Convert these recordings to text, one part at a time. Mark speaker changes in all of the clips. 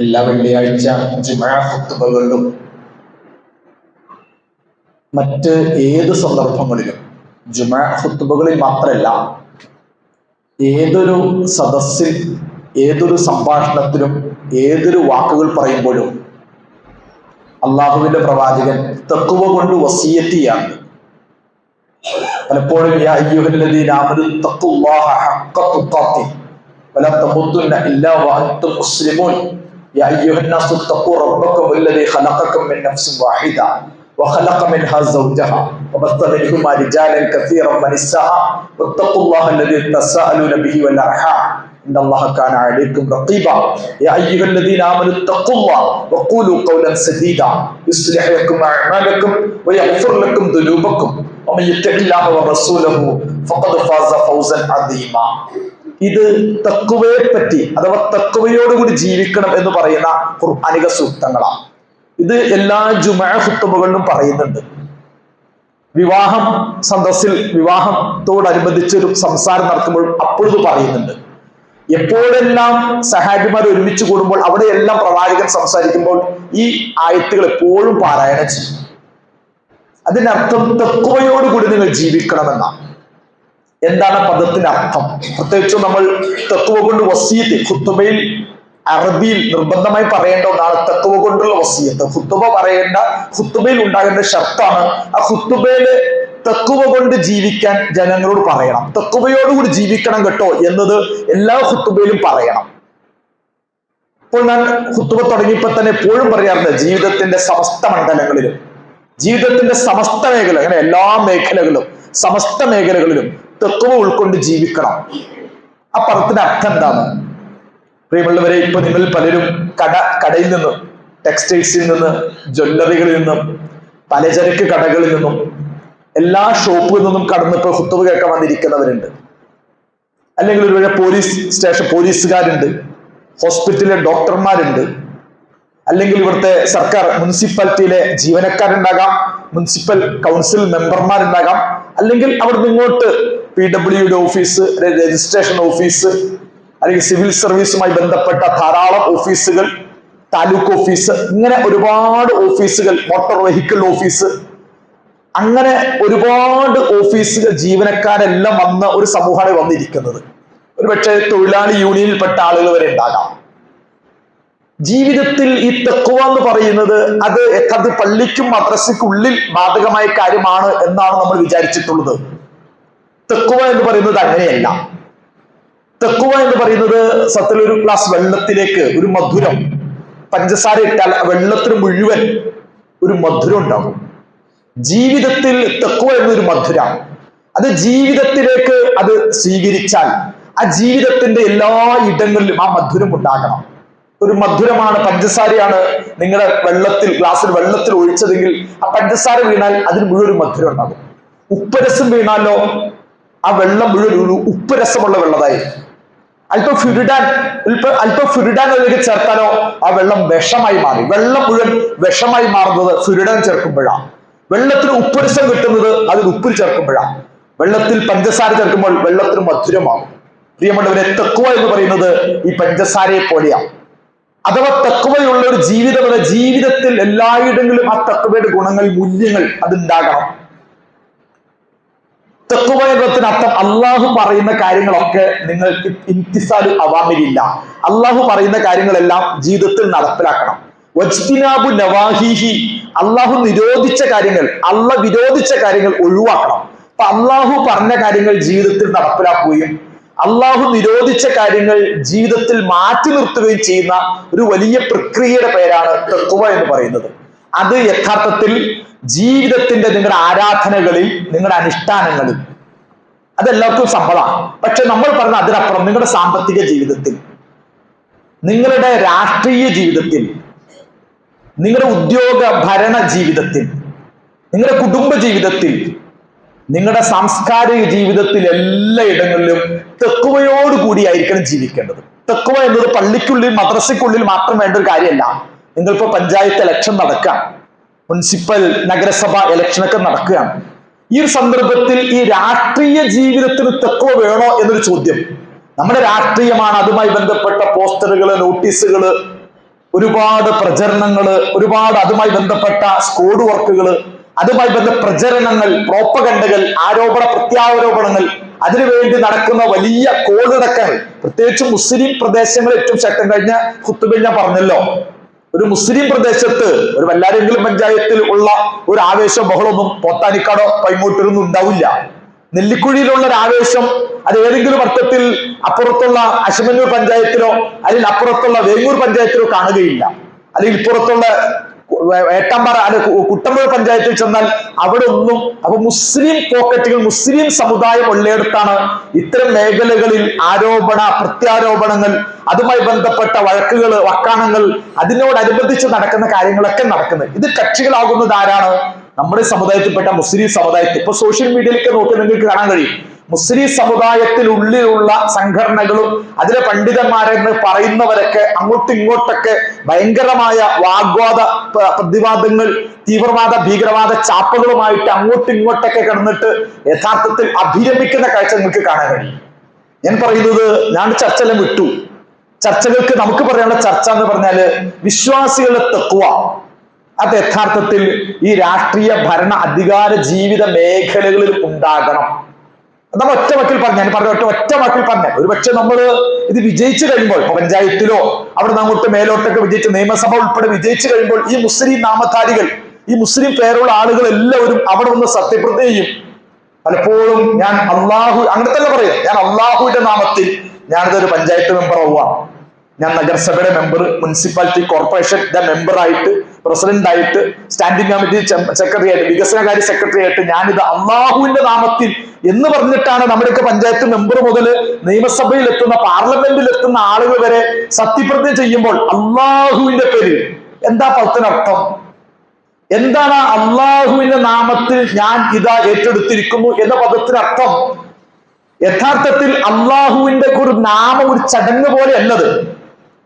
Speaker 1: എല്ലാ വെള്ളിയാഴ്ച ജുമുഅ ഖുത്ബകളിലും മറ്റ് ഏത് സന്ദർഭങ്ങളിലും ജുമുഅ ഖുത്ബകളിൽ മാത്രമല്ല, ഏതൊരു സദസ്സിൽ, ഏതൊരു സംഭാഷണത്തിലും, ഏതൊരു വാക്കുകൾ പറയുമ്പോഴും അള്ളാഹുവിന്റെ പ്രവാചകൻ തഖ്വ കൊണ്ട് വസിയത്ത് ചെയ്യാറുണ്ട്. പലപ്പോഴും യാ അയ്യുഹല്ലദീന ആമനൂ തഖുല്ലാഹ ഹഖ്ക തുഖാതി വലാ തമൂതുന്ന ഇല്ലാ വഅൻതും മുസ്ലിമൂൻ യാ അയ്യുഹന്നാസു തഖൂ റബ്ബക്കും വല്ലദീ ഖലഖക്കും മിൻ നഫ്സിൻ വാഹിദ വഖലഖ മിൻഹാ സൗജഹാ വബസ്സ മിൻഹുമാ റിജാലൻ കസീറൻ വനിസ്സാ വത്തഖുല്ലാഹ അല്ലദീ തസഅലൂന ബിഹി വൽ അർഹാം ഇന്നല്ലാഹ കാന അലൈക്കും റഖീബാ യാ അയ്യുഹല്ലദീന ആമനൂ തഖുല്ലാഹ വഖൂലൂ ഖൗലൻ സദീദാ യുസ്ലിഹ് ലക്കും അഅമാലക്കും വയഗ്ഫിർ ലക്കും ദുനൂബക്കും വമൻ യുതിഇല്ലാഹ വറസൂലഹു ഫഖദ് ഫാസ ഫൗസൻ അദീമാ. ഇത് തഖ്വയെ പറ്റി അഥവാ തഖ്വയോടുകൂടി ജീവിക്കണം എന്ന് പറയുന്ന ഖുർആനിക സൂക്തങ്ങളാണ്. ഇത് എല്ലാ ജുമുഅ ഖുത്ബകളിലും പറയുന്നുണ്ട്. വിവാഹം സദസ്സിൽ വിവാഹത്തോടനുബന്ധിച്ച് ഒരു സംസാരം നടക്കുമ്പോൾ അപ്പോഴത് പറയുന്നുണ്ട്. എപ്പോഴെല്ലാം സഹാബിമാർ ഒരുമിച്ച് കൂടുമ്പോൾ അവിടെയെല്ലാം പ്രവാചകൻ സംസാരിക്കുമ്പോൾ ഈ ആയത്തുകൾ എപ്പോഴും പാരായണം ചെയ്യും. അതിനർത്ഥം തഖ്വയോടുകൂടി നിങ്ങൾ ജീവിക്കണമെന്നാണ്. എന്താണ് പദത്തിന്റെ അർത്ഥം? പ്രത്യേകിച്ചും നമ്മൾ തഖ്വ കൊണ്ട് വസിയത്ത് ഖുത്ബയിൽ അറബിയിൽ നിർബന്ധമായി പറയേണ്ട ഒന്നാണ് തഖ്വ കൊണ്ടുള്ള വസിയത്ത്. ഖുത്ബയിൽ ഉണ്ടാകേണ്ട ഷർത്താണ് ആ ഖുത്ബയില് തഖ്വ കൊണ്ട് ജീവിക്കാൻ ജനങ്ങളോട് പറയണം. തഖ്വയോടുകൂടി ജീവിക്കണം കേട്ടോ എന്നത് എല്ലാ ഖുത്ബയിലും പറയണം. ഇപ്പോൾ ഞാൻ ഖുത്ബ തുടങ്ങിയപ്പോൾ തന്നെ എപ്പോഴും പറയാറുണ്ട്, ജീവിതത്തിന്റെ സമസ്ത മണ്ഡലങ്ങളിലും, ജീവിതത്തിന്റെ സമസ്ത മേഖല, അങ്ങനെ എല്ലാ മേഖലകളും സമസ്ത മേഖലകളിലും തഖ്വ ഉൾക്കൊണ്ട് ജീവിക്കണം. ആ പദത്തിന്റെ അർത്ഥം എന്താണ്? പ്രിയമുള്ളവരെ, ഇപ്പൊ നിങ്ങൾ പലരും കടയിൽ നിന്നും, ടെക്സ്റ്റൈൽസിൽ നിന്ന്, ജ്വല്ലറികളിൽ നിന്നും, പലചരക്ക് കടകളിൽ നിന്നും, എല്ലാ ഷോപ്പുകളിൽ നിന്നും കടന്നിപ്പോ ഖുത്ബ കേൾക്കാൻ വന്നിരിക്കുന്നവരുണ്ട്. അല്ലെങ്കിൽ ഒരുവഴി പോലീസുകാരുണ്ട്, ഹോസ്പിറ്റലിലെ ഡോക്ടർമാരുണ്ട്, അല്ലെങ്കിൽ ഇവിടുത്തെ സർക്കാർ മുനിസിപ്പാലിറ്റിയിലെ ജീവനക്കാരുണ്ടാകാം, മുനിസിപ്പൽ കൗൺസിൽ മെമ്പർമാരുണ്ടാകാം, അല്ലെങ്കിൽ അവിടെ ഇങ്ങോട്ട് PWD ഓഫീസ്, രജിസ്ട്രേഷൻ ഓഫീസ്, അല്ലെങ്കിൽ സിവിൽ സർവീസുമായി ബന്ധപ്പെട്ട ധാരാളം ഓഫീസുകൾ, താലൂക്ക് ഓഫീസ്, ഇങ്ങനെ ഒരുപാട് ഓഫീസുകൾ, മോട്ടോർ വെഹിക്കിൾ ഓഫീസ്, അങ്ങനെ ഒരുപാട് ഓഫീസുകൾ, ജീവനക്കാരെല്ലാം വന്ന ഒരു സമൂഹമാണ് വന്നിരിക്കുന്നത്. ഒരുപക്ഷെ തൊഴിലാളി യൂണിയനിൽപ്പെട്ട ആളുകൾ വരെ ഉണ്ടാകാം. ജീവിതത്തിൽ ഈ തഖ്വ എന്ന് പറയുന്നത് അത് പള്ളിക്കും മദ്രസയ്ക്കുള്ളിൽ ബാധകമായ കാര്യമാണ് എന്നാണ് നമ്മൾ വിചാരിച്ചിട്ടുള്ളത്. തഖ്വ എന്ന് പറയുന്നത് അങ്ങനെയല്ല. തഖ്വ എന്ന് പറയുന്നത് സത്യത്തിൽ ഒരു ഗ്ലാസ് വെള്ളത്തിലേക്ക് ഒരു മധുരം, പഞ്ചസാര ഇട്ടാൽ വെള്ളത്തിന് മുഴുവൻ ഒരു മധുരം ഉണ്ടാകും. ജീവിതത്തിൽ തഖ്വ എന്നൊരു മധുരം, അത് ജീവിതത്തിലേക്ക് അത് സ്വീകരിച്ചാൽ ആ ജീവിതത്തിന്റെ എല്ലാ ഇടങ്ങളിലും ആ മധുരം ഉണ്ടാകണം. ഒരു മധുരമാണ്, പഞ്ചസാരയാണ് നിങ്ങളുടെ ഗ്ലാസ്സിൽ വെള്ളത്തിൽ ഒഴിച്ചതെങ്കിൽ ആ പഞ്ചസാര വീണാൽ അതിന് മുഴുവൻ മധുരം ഉണ്ടാകും. ഉപ്പരസം വീണാലോ ആ വെള്ളം മുഴുവൻ ഒരു ഉപ്പുരസമുള്ള വെള്ളതായി. അല്പം ഫുരിഡാൻ അതിലേക്ക് ചേർത്താലോ ആ വെള്ളം വിഷമായി മാറി. വെള്ളം മുഴുവൻ വിഷമായി മാറുന്നത് ഫുരിഡാൻ ചേർക്കുമ്പോഴാണ്. വെള്ളത്തിന് ഉപ്പുരസം കിട്ടുന്നത് അതിൽ ഉപ്പ് ചേർക്കുമ്പോഴാണ്. വെള്ളത്തിൽ പഞ്ചസാര ചേർക്കുമ്പോൾ വെള്ളത്തിന് മധുരമാകും. പ്രിയമുള്ളവരെ, തഖ്വ എന്ന് പറയുന്നത് ഈ പഞ്ചസാരയെ പോലെയാണ്. അഥവാ തഖ്വയുള്ള ഒരു ജീവിതം എന്ന ജീവിതത്തിൽ എല്ലായിടങ്ങളിലും ആ തഖ്വയുടെ ഗുണങ്ങൾ, മൂല്യങ്ങൾ അതുണ്ടാകണം. തഖ്വ എന്നതിന് അർത്ഥം അള്ളാഹു പറയുന്ന കാര്യങ്ങളൊക്കെ നിങ്ങൾക്ക് ഇംതിസാലു അവാമിരില്ല. അള്ളാഹു പറയുന്ന കാര്യങ്ങളെല്ലാം ജീവിതത്തിൽ നടപ്പിലാക്കണം. വജ്തിനാബു നവാഹിഹി, അള്ളാഹു നിരോധിച്ച കാര്യങ്ങൾ, വിരോധിച്ച കാര്യങ്ങൾ ഒഴിവാക്കണം. അപ്പൊ അള്ളാഹു പറഞ്ഞ കാര്യങ്ങൾ ജീവിതത്തിൽ നടപ്പിലാക്കുകയും അള്ളാഹു നിരോധിച്ച കാര്യങ്ങൾ ജീവിതത്തിൽ മാറ്റി നിർത്തുകയും ചെയ്യുന്ന ഒരു വലിയ പ്രക്രിയയുടെ പേരാണ് തഖ്വ എന്ന് പറയുന്നത്. അത് യഥാർത്ഥത്തിൽ ജീവിതത്തിന്റെ നിങ്ങളുടെ ആരാധനകളിൽ, നിങ്ങളുടെ അനുഷ്ഠാനങ്ങളിൽ അതെല്ലാവർക്കും സമ്മതമാണ്. പക്ഷെ നമ്മൾ പറഞ്ഞ അതിനപ്പുറം നിങ്ങളുടെ സാമ്പത്തിക ജീവിതത്തിൽ, നിങ്ങളുടെ രാഷ്ട്രീയ ജീവിതത്തിൽ, നിങ്ങളുടെ ഉദ്യോഗ ഭരണ ജീവിതത്തിൽ, നിങ്ങളുടെ കുടുംബ ജീവിതത്തിൽ, നിങ്ങളുടെ സാംസ്കാരിക ജീവിതത്തിൽ എല്ലായിടങ്ങളിലും തഖ്വയോടുകൂടിയായിരിക്കണം ജീവിക്കേണ്ടത്. തഖ്വ എന്നത് പള്ളിക്കുള്ളിൽ മദ്രസയ്ക്കുള്ളിൽ മാത്രം വേണ്ട ഒരു കാര്യമല്ല. നിങ്ങളിപ്പോ പഞ്ചായത്ത് ഇലക്ഷൻ നടക്കുകയാണ്, മുനിസിപ്പൽ നഗരസഭ ഇലക്ഷനൊക്കെ നടക്കുകയാണ്. ഈ ഒരു സന്ദർഭത്തിൽ ഈ രാഷ്ട്രീയ ജീവിതത്തിന് തഖ്വ വേണോ എന്നൊരു ചോദ്യം. നമ്മുടെ രാഷ്ട്രീയമാണ്, അതുമായി ബന്ധപ്പെട്ട പോസ്റ്ററുകള്, നോട്ടീസുകള്, ഒരുപാട് പ്രചരണങ്ങള്, ഒരുപാട് അതുമായി ബന്ധപ്പെട്ട സ്കോഡ് വർക്കുകള്, അതുമായി ബന്ധപ്പെട്ട പ്രചരണങ്ങൾ, പ്രോപ്പഗണ്ടകൾ, ആരോപണ പ്രത്യാരോപണങ്ങൾ, അതിനുവേണ്ടി നടക്കുന്ന വലിയ കോളിടക്കങ്ങൾ, പ്രത്യേകിച്ച് മുസ്ലിം പ്രദേശങ്ങളിൽ ഏറ്റവും ശക്തം. കഴിഞ്ഞ ഖുത്ബയിൽ ഞാൻ പറഞ്ഞല്ലോ, ഒരു മുസ്ലിം പ്രദേശത്ത് ഒരു വല്ലാരെങ്കിലും പഞ്ചായത്തിൽ ഉള്ള ഒരു ആവേശം ബഹളമൊന്നും പോത്താനിക്കാടോ പൈങ്ങോട്ടൊന്നും ഉണ്ടാവില്ല. നെല്ലിക്കുഴിയിലുള്ള ഒരു ആവേശം അത് ഏതെങ്കിലും അർത്ഥത്തിൽ അപ്പുറത്തുള്ള അശമന്നൂർ പഞ്ചായത്തിലോ അല്ലെങ്കിൽ അപ്പുറത്തുള്ള വേങ്ങൂർ പഞ്ചായത്തിലോ കാണുകയില്ല. അല്ലെങ്കിൽ ഇപ്പുറത്തുള്ള ഏട്ടാമ്പാറ അല്ലെ കുട്ടമ്പുഴ പഞ്ചായത്തിൽ ചെന്നാൽ അവിടെ ഒന്നും. അപ്പൊ മുസ്ലിം പോക്കറ്റുകൾ, മുസ്ലിം സമുദായം ഉള്ളയിടത്താണ് ഇത്തരം മേഖലകളിൽ ആരോപണ പ്രത്യാരോപണങ്ങൾ, അതുമായി ബന്ധപ്പെട്ട വഴക്കുകൾ, വക്കാണങ്ങൾ, അതിനോടനുബന്ധിച്ച് നടക്കുന്ന കാര്യങ്ങളൊക്കെ നടക്കുന്നത്. ഇത് കക്ഷികളാകുന്നത് ആരാണ്? നമ്മുടെ സമുദായത്തിൽപ്പെട്ട മുസ്ലിം സമുദായത്തിൽ. ഇപ്പൊ സോഷ്യൽ മീഡിയയിലൊക്കെ നോക്കി നിങ്ങൾക്ക് കാണാൻ കഴിയും, മുസ്ലിം സമുദായത്തിനുള്ളിലുള്ള സംഘടനകളും അതിലെ പണ്ഡിതന്മാരെന്ന് പറയുന്നവരൊക്കെ അങ്ങോട്ടും ഇങ്ങോട്ടൊക്കെ ഭയങ്കരമായ വാഗ്വാദ പ്രതിവാദങ്ങൾ, തീവ്രവാദ ഭീകരവാദ ചാപ്പകളുമായിട്ട് അങ്ങോട്ടും ഇങ്ങോട്ടൊക്കെ കിടന്നിട്ട് യഥാർത്ഥത്തിൽ അഭിരമിക്കുന്ന കാഴ്ച നിങ്ങൾക്ക് കാണാൻ കഴിയും. ഞാൻ പറയുന്നത്, ഞാൻ ചർച്ചയെല്ലാം വിട്ടു. ചർച്ചകൾക്ക് നമുക്ക് പറയാനുള്ള ചർച്ച എന്ന് പറഞ്ഞാല് വിശ്വാസികളുടെ തഖ്വ അത് യഥാർത്ഥത്തിൽ ഈ രാഷ്ട്രീയ ഭരണ അധികാര ജീവിത മേഖലകളിൽ ഉണ്ടാകണം. നമ്മൾ ഒറ്റ വാക്കിൽ പറഞ്ഞ ഒറ്റ വാക്കിൽ പറഞ്ഞ ഒരു പക്ഷെ നമ്മൾ ഇത് വിജയിച്ചു കഴിയുമ്പോൾ, പഞ്ചായത്തിലോ അവിടെ അങ്ങോട്ട് മേലോട്ടൊക്കെ വിജയിച്ച് നിയമസഭ ഉൾപ്പെടെ വിജയിച്ചു കഴിയുമ്പോൾ ഈ മുസ്ലിം നാമധാരികൾ, ഈ മുസ്ലിം പേരുള്ള ആളുകൾ എല്ലാവരും അവിടെ നിന്ന് സത്യപ്രതിജ്ഞ ചെയ്യും. പലപ്പോഴും ഞാൻ അള്ളാഹു, അങ്ങനെ തന്നെ പറയാം, ഞാൻ അള്ളാഹുവിന്റെ നാമത്തിൽ ഞാനിതൊരു പഞ്ചായത്ത് മെമ്പർ ആവുകയാണ്, ഞാൻ നഗരസഭയുടെ മെമ്പർ, മുനിസിപ്പാലിറ്റി കോർപ്പറേഷന്റെ മെമ്പറായിട്ട്, പ്രസിഡന്റായിട്ട്, സ്റ്റാൻഡിംഗ് കമ്മിറ്റി സെക്രട്ടറി ആയിട്ട്, വികസനകാര്യ സെക്രട്ടറി ആയിട്ട് ഞാനിത് അള്ളാഹുവിന്റെ നാമത്തിൽ എന്ന് പറഞ്ഞിട്ടാണ് നമ്മുടെയൊക്കെ പഞ്ചായത്ത് മെമ്പർ മുതൽ നിയമസഭയിൽ എത്തുന്ന, പാർലമെന്റിൽ എത്തുന്ന ആളുകൾ വരെ സത്യപ്രതിജ്ഞ ചെയ്യുമ്പോൾ അള്ളാഹുവിന്റെ പേര്. എന്താ പദത്തിനർത്ഥം? എന്താണ് അള്ളാഹുവിന്റെ നാമത്തിൽ ഞാൻ ഇതാ ഏറ്റെടുത്തിരിക്കുന്നു എന്ന പദത്തിനർത്ഥം? യഥാർത്ഥത്തിൽ അള്ളാഹുവിന്റെ ഒരു നാമം ഒരു ചടങ്ങ് പോലെ അല്ലത്.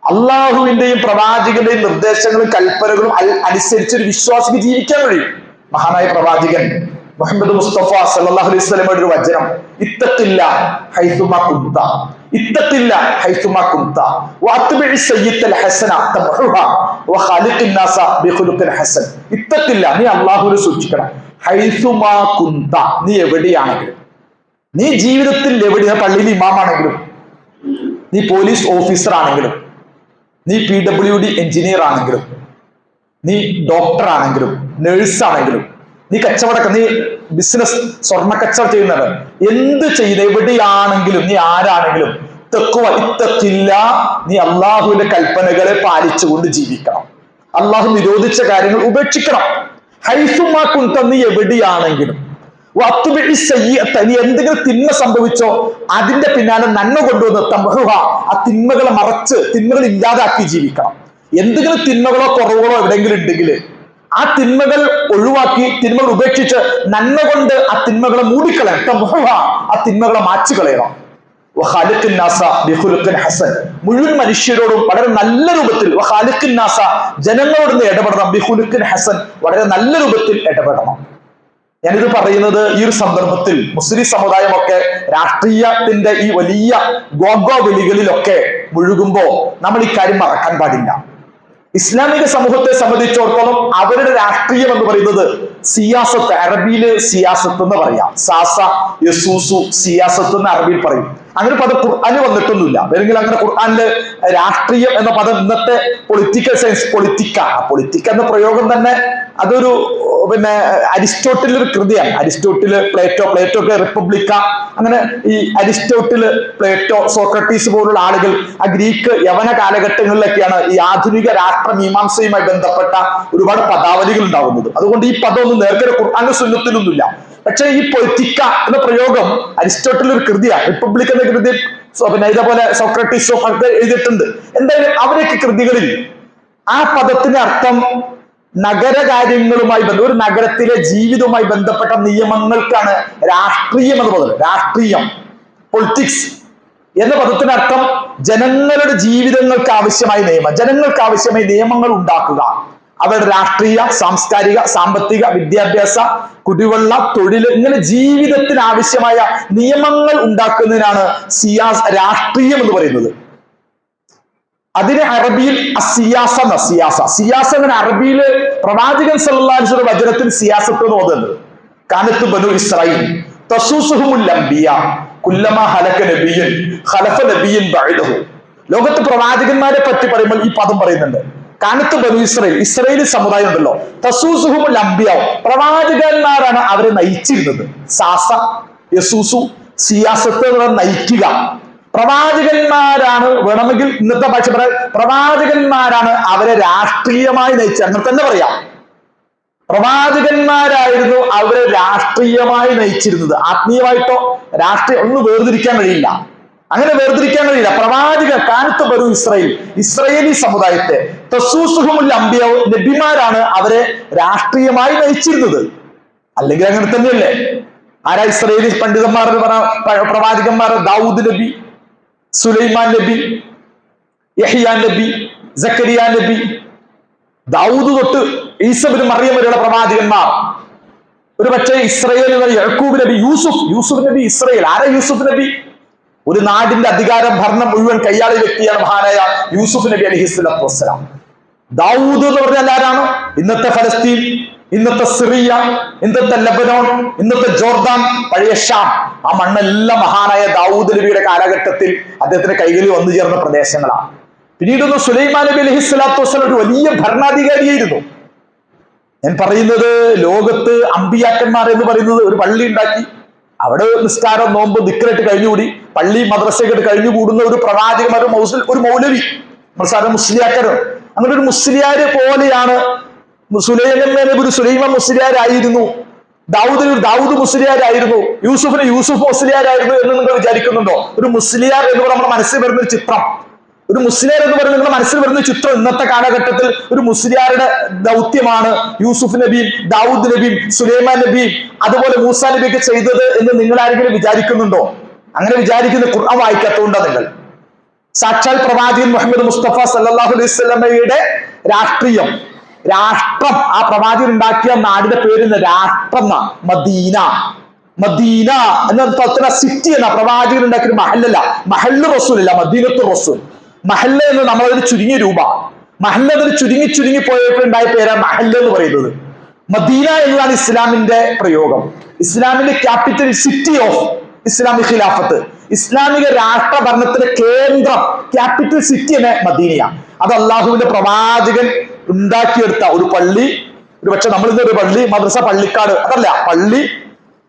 Speaker 1: അള്ളാഹുവിന്റെയും പ്രവാചകന്റെയും നിർദ്ദേശങ്ങളും കൽപ്പനകളും അനുസരിച്ച് ഒരു വിശ്വാസിക്ക് ജീവിക്കാൻ കഴിയും. മഹാനായ പ്രവാചകൻ മുഹമ്മദ് മുസ്തഫ സല്ലല്ലാഹു അലൈഹി വസല്ലമയുടെ ഒരു വചനം, ഇത്തഖില്ല ഹൈസുമാ കുന്ത, ഇത്തഖില്ല ഹൈസുമാ കുന്ത വഅത്ബിഇ സയ്യിഅൽ ഹസന തംഹുഹ വഖാലിഖിൻ നാസ ബിഖുലുഖിൻ ഹസൻ. ഇത്തഖില്ല, നീ അല്ലാഹുവിനെ സൂക്ഷിക്കണം. ഹൈസുമാ കുന്ത, നീ എവിടെയാണെങ്കിലും, നീ ജീവിതത്തിൽ എവിടെ, പള്ളിയിൽ ഇമാമാണെങ്കിലും, നീ പോലീസ് ഓഫീസർ ആണെങ്കിലും, നീ PWD എഞ്ചിനീയർ ആണെങ്കിലും, നീ ഡോക്ടർ ആണെങ്കിലും, നേഴ്സ് ആണെങ്കിലും, നീ കച്ചവടം, നീ ബിസിനസ് സ്വർണ്ണ കച്ചവടം ചെയ്യുന്നവർ, എന്ത് ചെയ്ത് എവിടെയാണെങ്കിലും, നീ ആരാണെങ്കിലും തഖ്വ, ഇത്തഖില്ല, നീ അള്ളാഹുവിന്റെ കൽപ്പനകളെ പാലിച്ചുകൊണ്ട് ജീവിക്കണം. അള്ളാഹു നിരോധിച്ച കാര്യങ്ങൾ ഉപേക്ഷിക്കണം. ഹൈസുമാ കുന്ത, നീ എവിടെയാണെങ്കിലും, നീ എന്തെങ്കിലും തിന്മ സംഭവിച്ചോ അതിന്റെ പിന്നാലെ നന്മ കൊണ്ടുവന്ന് തംഹുഹ, ആ തിന്മകളെ മറച്ച് തിന്മകൾ ഇല്ലാതാക്കി ജീവിക്കണം. എന്തെങ്കിലും തിന്മകളോ കുറവുകളോ എവിടെയെങ്കിലും ഉണ്ടെങ്കിൽ ആ തിന്മകൾ ഒഴിവാക്കി, തിന്മകൾ ഉപേക്ഷിച്ച് നന്മ കൊണ്ട് ആ തിന്മകളെ മൂടിക്കളയണം. തംഹുഹ, ആ തിന്മകളെ മാച്ചുകളയണം. വഖാലിഖിൻ നാസ ബിഖുലുഖിൻ ഹസൻ, മുഴുവൻ മനുഷ്യരോടും വളരെ നല്ല രൂപത്തിൽ, വഖാലിഖിൻ നാസ, ജനങ്ങളോട് ഇടപെടണം, ബിഖുലുഖിൻ ഹസൻ, വളരെ നല്ല രൂപത്തിൽ ഇടപെടണം. ഞാനിത് പറയുന്നത് ഈ ഒരു സന്ദർഭത്തിൽ മുസ്ലിം സമുദായമൊക്കെ രാഷ്ട്രീയത്തിന്റെ ഈ വലിയ ഗോഗോ വിളികളിലൊക്കെ മുഴുകുമ്പോ നമ്മൾ ഈ കാര്യം മറക്കാൻ പാടില്ല. ഇസ്ലാമിക സമൂഹത്തെ സംബന്ധിച്ചിടത്തോളം അവരുടെ രാഷ്ട്രീയം എന്ന് പറയുന്നത് സിയാസത്ത്, അറബിയില് സിയാസത്ത് എന്ന് പറയാം. സാസ യസൂസു സിയാസത്ത് എന്ന് അറബിയിൽ പറയും. അങ്ങനെ പദം ഖുർആനിൽ വന്നിട്ടൊന്നുമില്ല. അല്ലെങ്കിൽ അങ്ങനെ ഖുർആനില് രാഷ്ട്രീയം എന്ന പദം ഇന്നത്തെ പൊളിറ്റിക്കൽ സയൻസ്, പൊളിറ്റിക്ക എന്ന പ്രയോഗം തന്നെ അതൊരു അരിസ്റ്റോട്ടിൽ ഒരു കൃതിയാണ്. അരിസ്റ്റോട്ടില്, പ്ലേറ്റോ ഒക്കെ റിപ്പബ്ലിക്ക, അങ്ങനെ ഈ അരിസ്റ്റോട്ടില്, പ്ലേറ്റോ, സോക്രട്ടീസ് പോലുള്ള ആളുകൾ ആ ഗ്രീക്ക് യവന കാലഘട്ടങ്ങളിലൊക്കെയാണ് ഈ ആധുനിക രാഷ്ട്രമീമാംസയുമായി ബന്ധപ്പെട്ട ഒരുപാട് പദാവലികൾ ഉണ്ടാകുന്നത്. അതുകൊണ്ട് ഈ പദമൊന്നും നേർക്കര ഖുർആനിലും സുന്നത്തിലൊന്നുമില്ല. പക്ഷെ ഈ പൊളിറ്റിക്ക എന്ന പ്രയോഗം അരിസ്റ്റോട്ടിൽ ഒരു കൃതിയാണ്. റിപ്പബ്ലിക് എന്ന കൃതി ഇതേപോലെ സോക്രട്ടീസോ ഒക്കെ എഴുതിയിട്ടുണ്ട്. എന്തായാലും അവരൊക്കെ കൃതികളിൽ ആ പദത്തിന്റെ അർത്ഥം നഗരകാര്യങ്ങളുമായി ഒരു നഗരത്തിലെ ജീവിതവുമായി ബന്ധപ്പെട്ട നിയമങ്ങൾക്കാണ് രാഷ്ട്രീയം എന്ന് പറയുന്നത്. രാഷ്ട്രീയം, പൊളിറ്റിക്സ് എന്ന പദത്തിനർത്ഥം ജനങ്ങളുടെ ജീവിതങ്ങൾക്ക് ആവശ്യമായ നിയമം, ജനങ്ങൾക്ക് ആവശ്യമായ നിയമങ്ങൾ ഉണ്ടാക്കുക, അവരുടെ രാഷ്ട്രീയ, സാംസ്കാരിക, സാമ്പത്തിക, വിദ്യാഭ്യാസ, കുടിവെള്ള, തൊഴിൽ, ഇങ്ങനെ ജീവിതത്തിന് ആവശ്യമായ നിയമങ്ങൾ ഉണ്ടാക്കുന്നതിനാണ് രാഷ്ട്രീയം എന്ന് പറയുന്നത്. അതിന് അറബിയിൽ സിയാസ എന്ന അറബിയിൽ പ്രവാചകൻ സല്ലല്ലാഹു അലൈഹി വസല്ലം വചനത്തിൽ സിയാസത്ത് എന്ന് ഓതുന്നുണ്ട്. കാനത്ത് ബനു ഇസ്രായീൽ തസൂസുഹുൽ അംബിയ കുല്ലമാ ഹലക നബിയ്യൻ ഖലഫ നബിയ്യൻ ബഅദഹു. ലോകത്ത് പ്രവാചകന്മാരെ പറ്റി പറയുമ്പോൾ ഈ പദം പറയുന്നുണ്ട്. കാനത്ത് ബനു ഇസ്രായേൽ സമുദായം ഉണ്ടല്ലോ, തസൂസുഹുൽ അംബിയ, പ്രവാചകന്മാരാണ് അവരെ നയിച്ചിരുന്നത്. സാസ യസൂസു സിയാസത്ത് എന്ന് പറഞ്ഞാൽ നയിക്കുക. പ്രവാചകന്മാരാണ്, വേണമെങ്കിൽ ഇന്നത്തെ ഭാഷ പറയാം, പ്രവാചകന്മാരാണ് അവരെ രാഷ്ട്രീയമായി നയിച്ചത്. അങ്ങനെ തന്നെ പറയാം, പ്രവാചകന്മാരായിരുന്നു അവരെ രാഷ്ട്രീയമായി നയിച്ചിരുന്നത്. ആത്മീയമായിട്ടോ രാഷ്ട്രീയം ഒന്നും വേർതിരിക്കാൻ കഴിയില്ല. അങ്ങനെ വേർതിരിക്കാൻ കഴിയില്ല. കാനത്ത് ബനു ഇസ്രായേലി സമുദായത്തെ തസൂസുഹുൽ അംബിയ, നബിമാരാണ് അവരെ രാഷ്ട്രീയമായി നയിച്ചിരുന്നത്. അല്ലെങ്കിൽ അങ്ങനെ തന്നെയല്ലേ? ആരാ ഇസ്രായേലി പണ്ഡിതന്മാർ പ്രവാചകന്മാർ? ദാവൂദ് നബി, സുലൈമാൻ നബി, യഹ്യാ നബി, സക്കരിയ നബി, ദാവൂദ് തൊട്ട് ഈസ ഇബ്നു മറിയം വരെയുള്ള പ്രവാചകന്മാർ. ഒരു പക്ഷേ ഇസ്രായേൽ യഅ്കൂബ് നബി, യൂസുഫ് നബി. ഇസ്രായേൽ ആരാ യൂസുഫ് നബി? ഒരു നാടിന്റെ അധികാരം ഭരണം മുഴുവൻ കൈയാളിയ വ്യക്തിയാണ് മഹാനായ യൂസുഫ് നബി അലൈഹിസ്സലാത്തു വസ്സലാം. ദാവൂദ് എന്ന് പറഞ്ഞാൽ ആരാണ്? ഇന്നത്തെ ഫലസ്തീൻ, ഇന്നത്തെ സിറിയ, ഇന്നത്തെ ലബനോൺ, ഇന്നത്തെ ജോർദാൻ, പഴയ ഷാം, ആ മണ്ണെല്ലാം മഹാനായ ദാവൂദ് നബിയുടെ കാലഘട്ടത്തിൽ അദ്ദേഹത്തിന്റെ കൈകളിൽ വന്നു ചേർന്ന പ്രദേശങ്ങളാണ്. പിന്നീടൊന്ന് സുലൈമാൻ നബി അലൈഹിസ്സലാത്തു വസ്സലാം ഒരു വലിയ ഭരണാധികാരിയായിരുന്നു. ഞാൻ പറയുന്നത്, ലോകത്ത് അമ്പിയാക്കന്മാർ എന്ന് പറയുന്നത് ഒരു പള്ളി ഉണ്ടാക്കി അവിടെ നിസ്കാരം, നോമ്പ്, ദിക്റിട്ട് കഴിഞ്ഞുകൂടി, പള്ളി മദ്രസയൊക്കെ കഴിഞ്ഞുകൂടുന്ന ഒരു പ്രവാചകന്മാർ, ഒരു മൗലവി, മുസ്ലിയാക്കരും, അങ്ങനെ ഒരു മുസ്ലിയാര് പോലെയാണ്. സുലൈമാൻ മുസ്ലിയാരായിരുന്നു, ദാവൂദ് മുസ്ലിയാരായിരുന്നു, യൂസുഫ് മുസ്ലിയാരായിരുന്നു എന്ന് നിങ്ങൾ വിചാരിക്കുന്നുണ്ടോ? ഒരു മുസ്ലിയാർ എന്ന് പറയുമ്പോൾ നമ്മുടെ മനസ്സിൽ വരുന്ന ഒരു ചിത്രം, ഒരു മുസ്ലിയാർ എന്ന് പറയുന്നത് നിങ്ങളുടെ മനസ്സിൽ വരുന്ന ചിത്രം ഇന്നത്തെ കാലഘട്ടത്തിൽ ഒരു മുസ്ലിയാരുടെ ദൗത്യമാണ് യൂസുഫ് നബിയും ദാവൂദ് നബിയും സുലൈമാൻ നബിയും അതുപോലെ മൂസാ നബിയൊക്കെ ചെയ്തത് എന്ന് നിങ്ങൾ ആരെങ്കിലും വിചാരിക്കുന്നുണ്ടോ? അങ്ങനെ വിചാരിക്കുന്ന ഖുർആൻ വായിക്കാത്തതുകൊണ്ടാണ് നിങ്ങൾ. സാക്ഷാൽ പ്രവാചകൻ മുഹമ്മദ് മുസ്തഫ സല്ലല്ലാഹു അലൈഹി വസല്ലമയുടെ രാഷ്ട്രം, ആ പ്രവാചകൻ ഉണ്ടാക്കിയ നാടിന്റെ പേര് രാഷ്ട്രം, മദീന എന്ന സിറ്റി എന്ന പ്രവാചകൻ ഉണ്ടാക്കിയ മഹല്ലല്ല, മഹല്ല് റസൂൽ അല്ല, മദീനത്തു റസൂൽ. മഹല്ല എന്ന് നമ്മളതിന് ചുരുങ്ങിയ രൂപ, മഹല്ല അതിന് ചുരുങ്ങി പോയപ്പോഴുണ്ടായ പേരാണ് മഹല്ല എന്ന് പറയുന്നത്. മദീന എന്നതാണ് ഇസ്ലാമിന്റെ പ്രയോഗം. ഇസ്ലാമിന്റെ ക്യാപിറ്റൽ, സിറ്റി ഓഫ് ഇസ്ലാമിക് ഖിലാഫത്ത്, ഇസ്ലാമിക രാഷ്ട്ര ഭരണത്തിന്റെ കേന്ദ്രം, ക്യാപിറ്റൽ സിറ്റി എന്ന മദീനയാണ്. അത് അള്ളാഹുവിന്റെ പ്രവാചകൻ ഉണ്ടാക്കിയെടുത്ത ഒരു പള്ളി. ഒരു പക്ഷെ നമ്മളിന്ന് ഒരു പള്ളി, മദ്രസ, പള്ളിക്കാട്, അതല്ല, പള്ളി,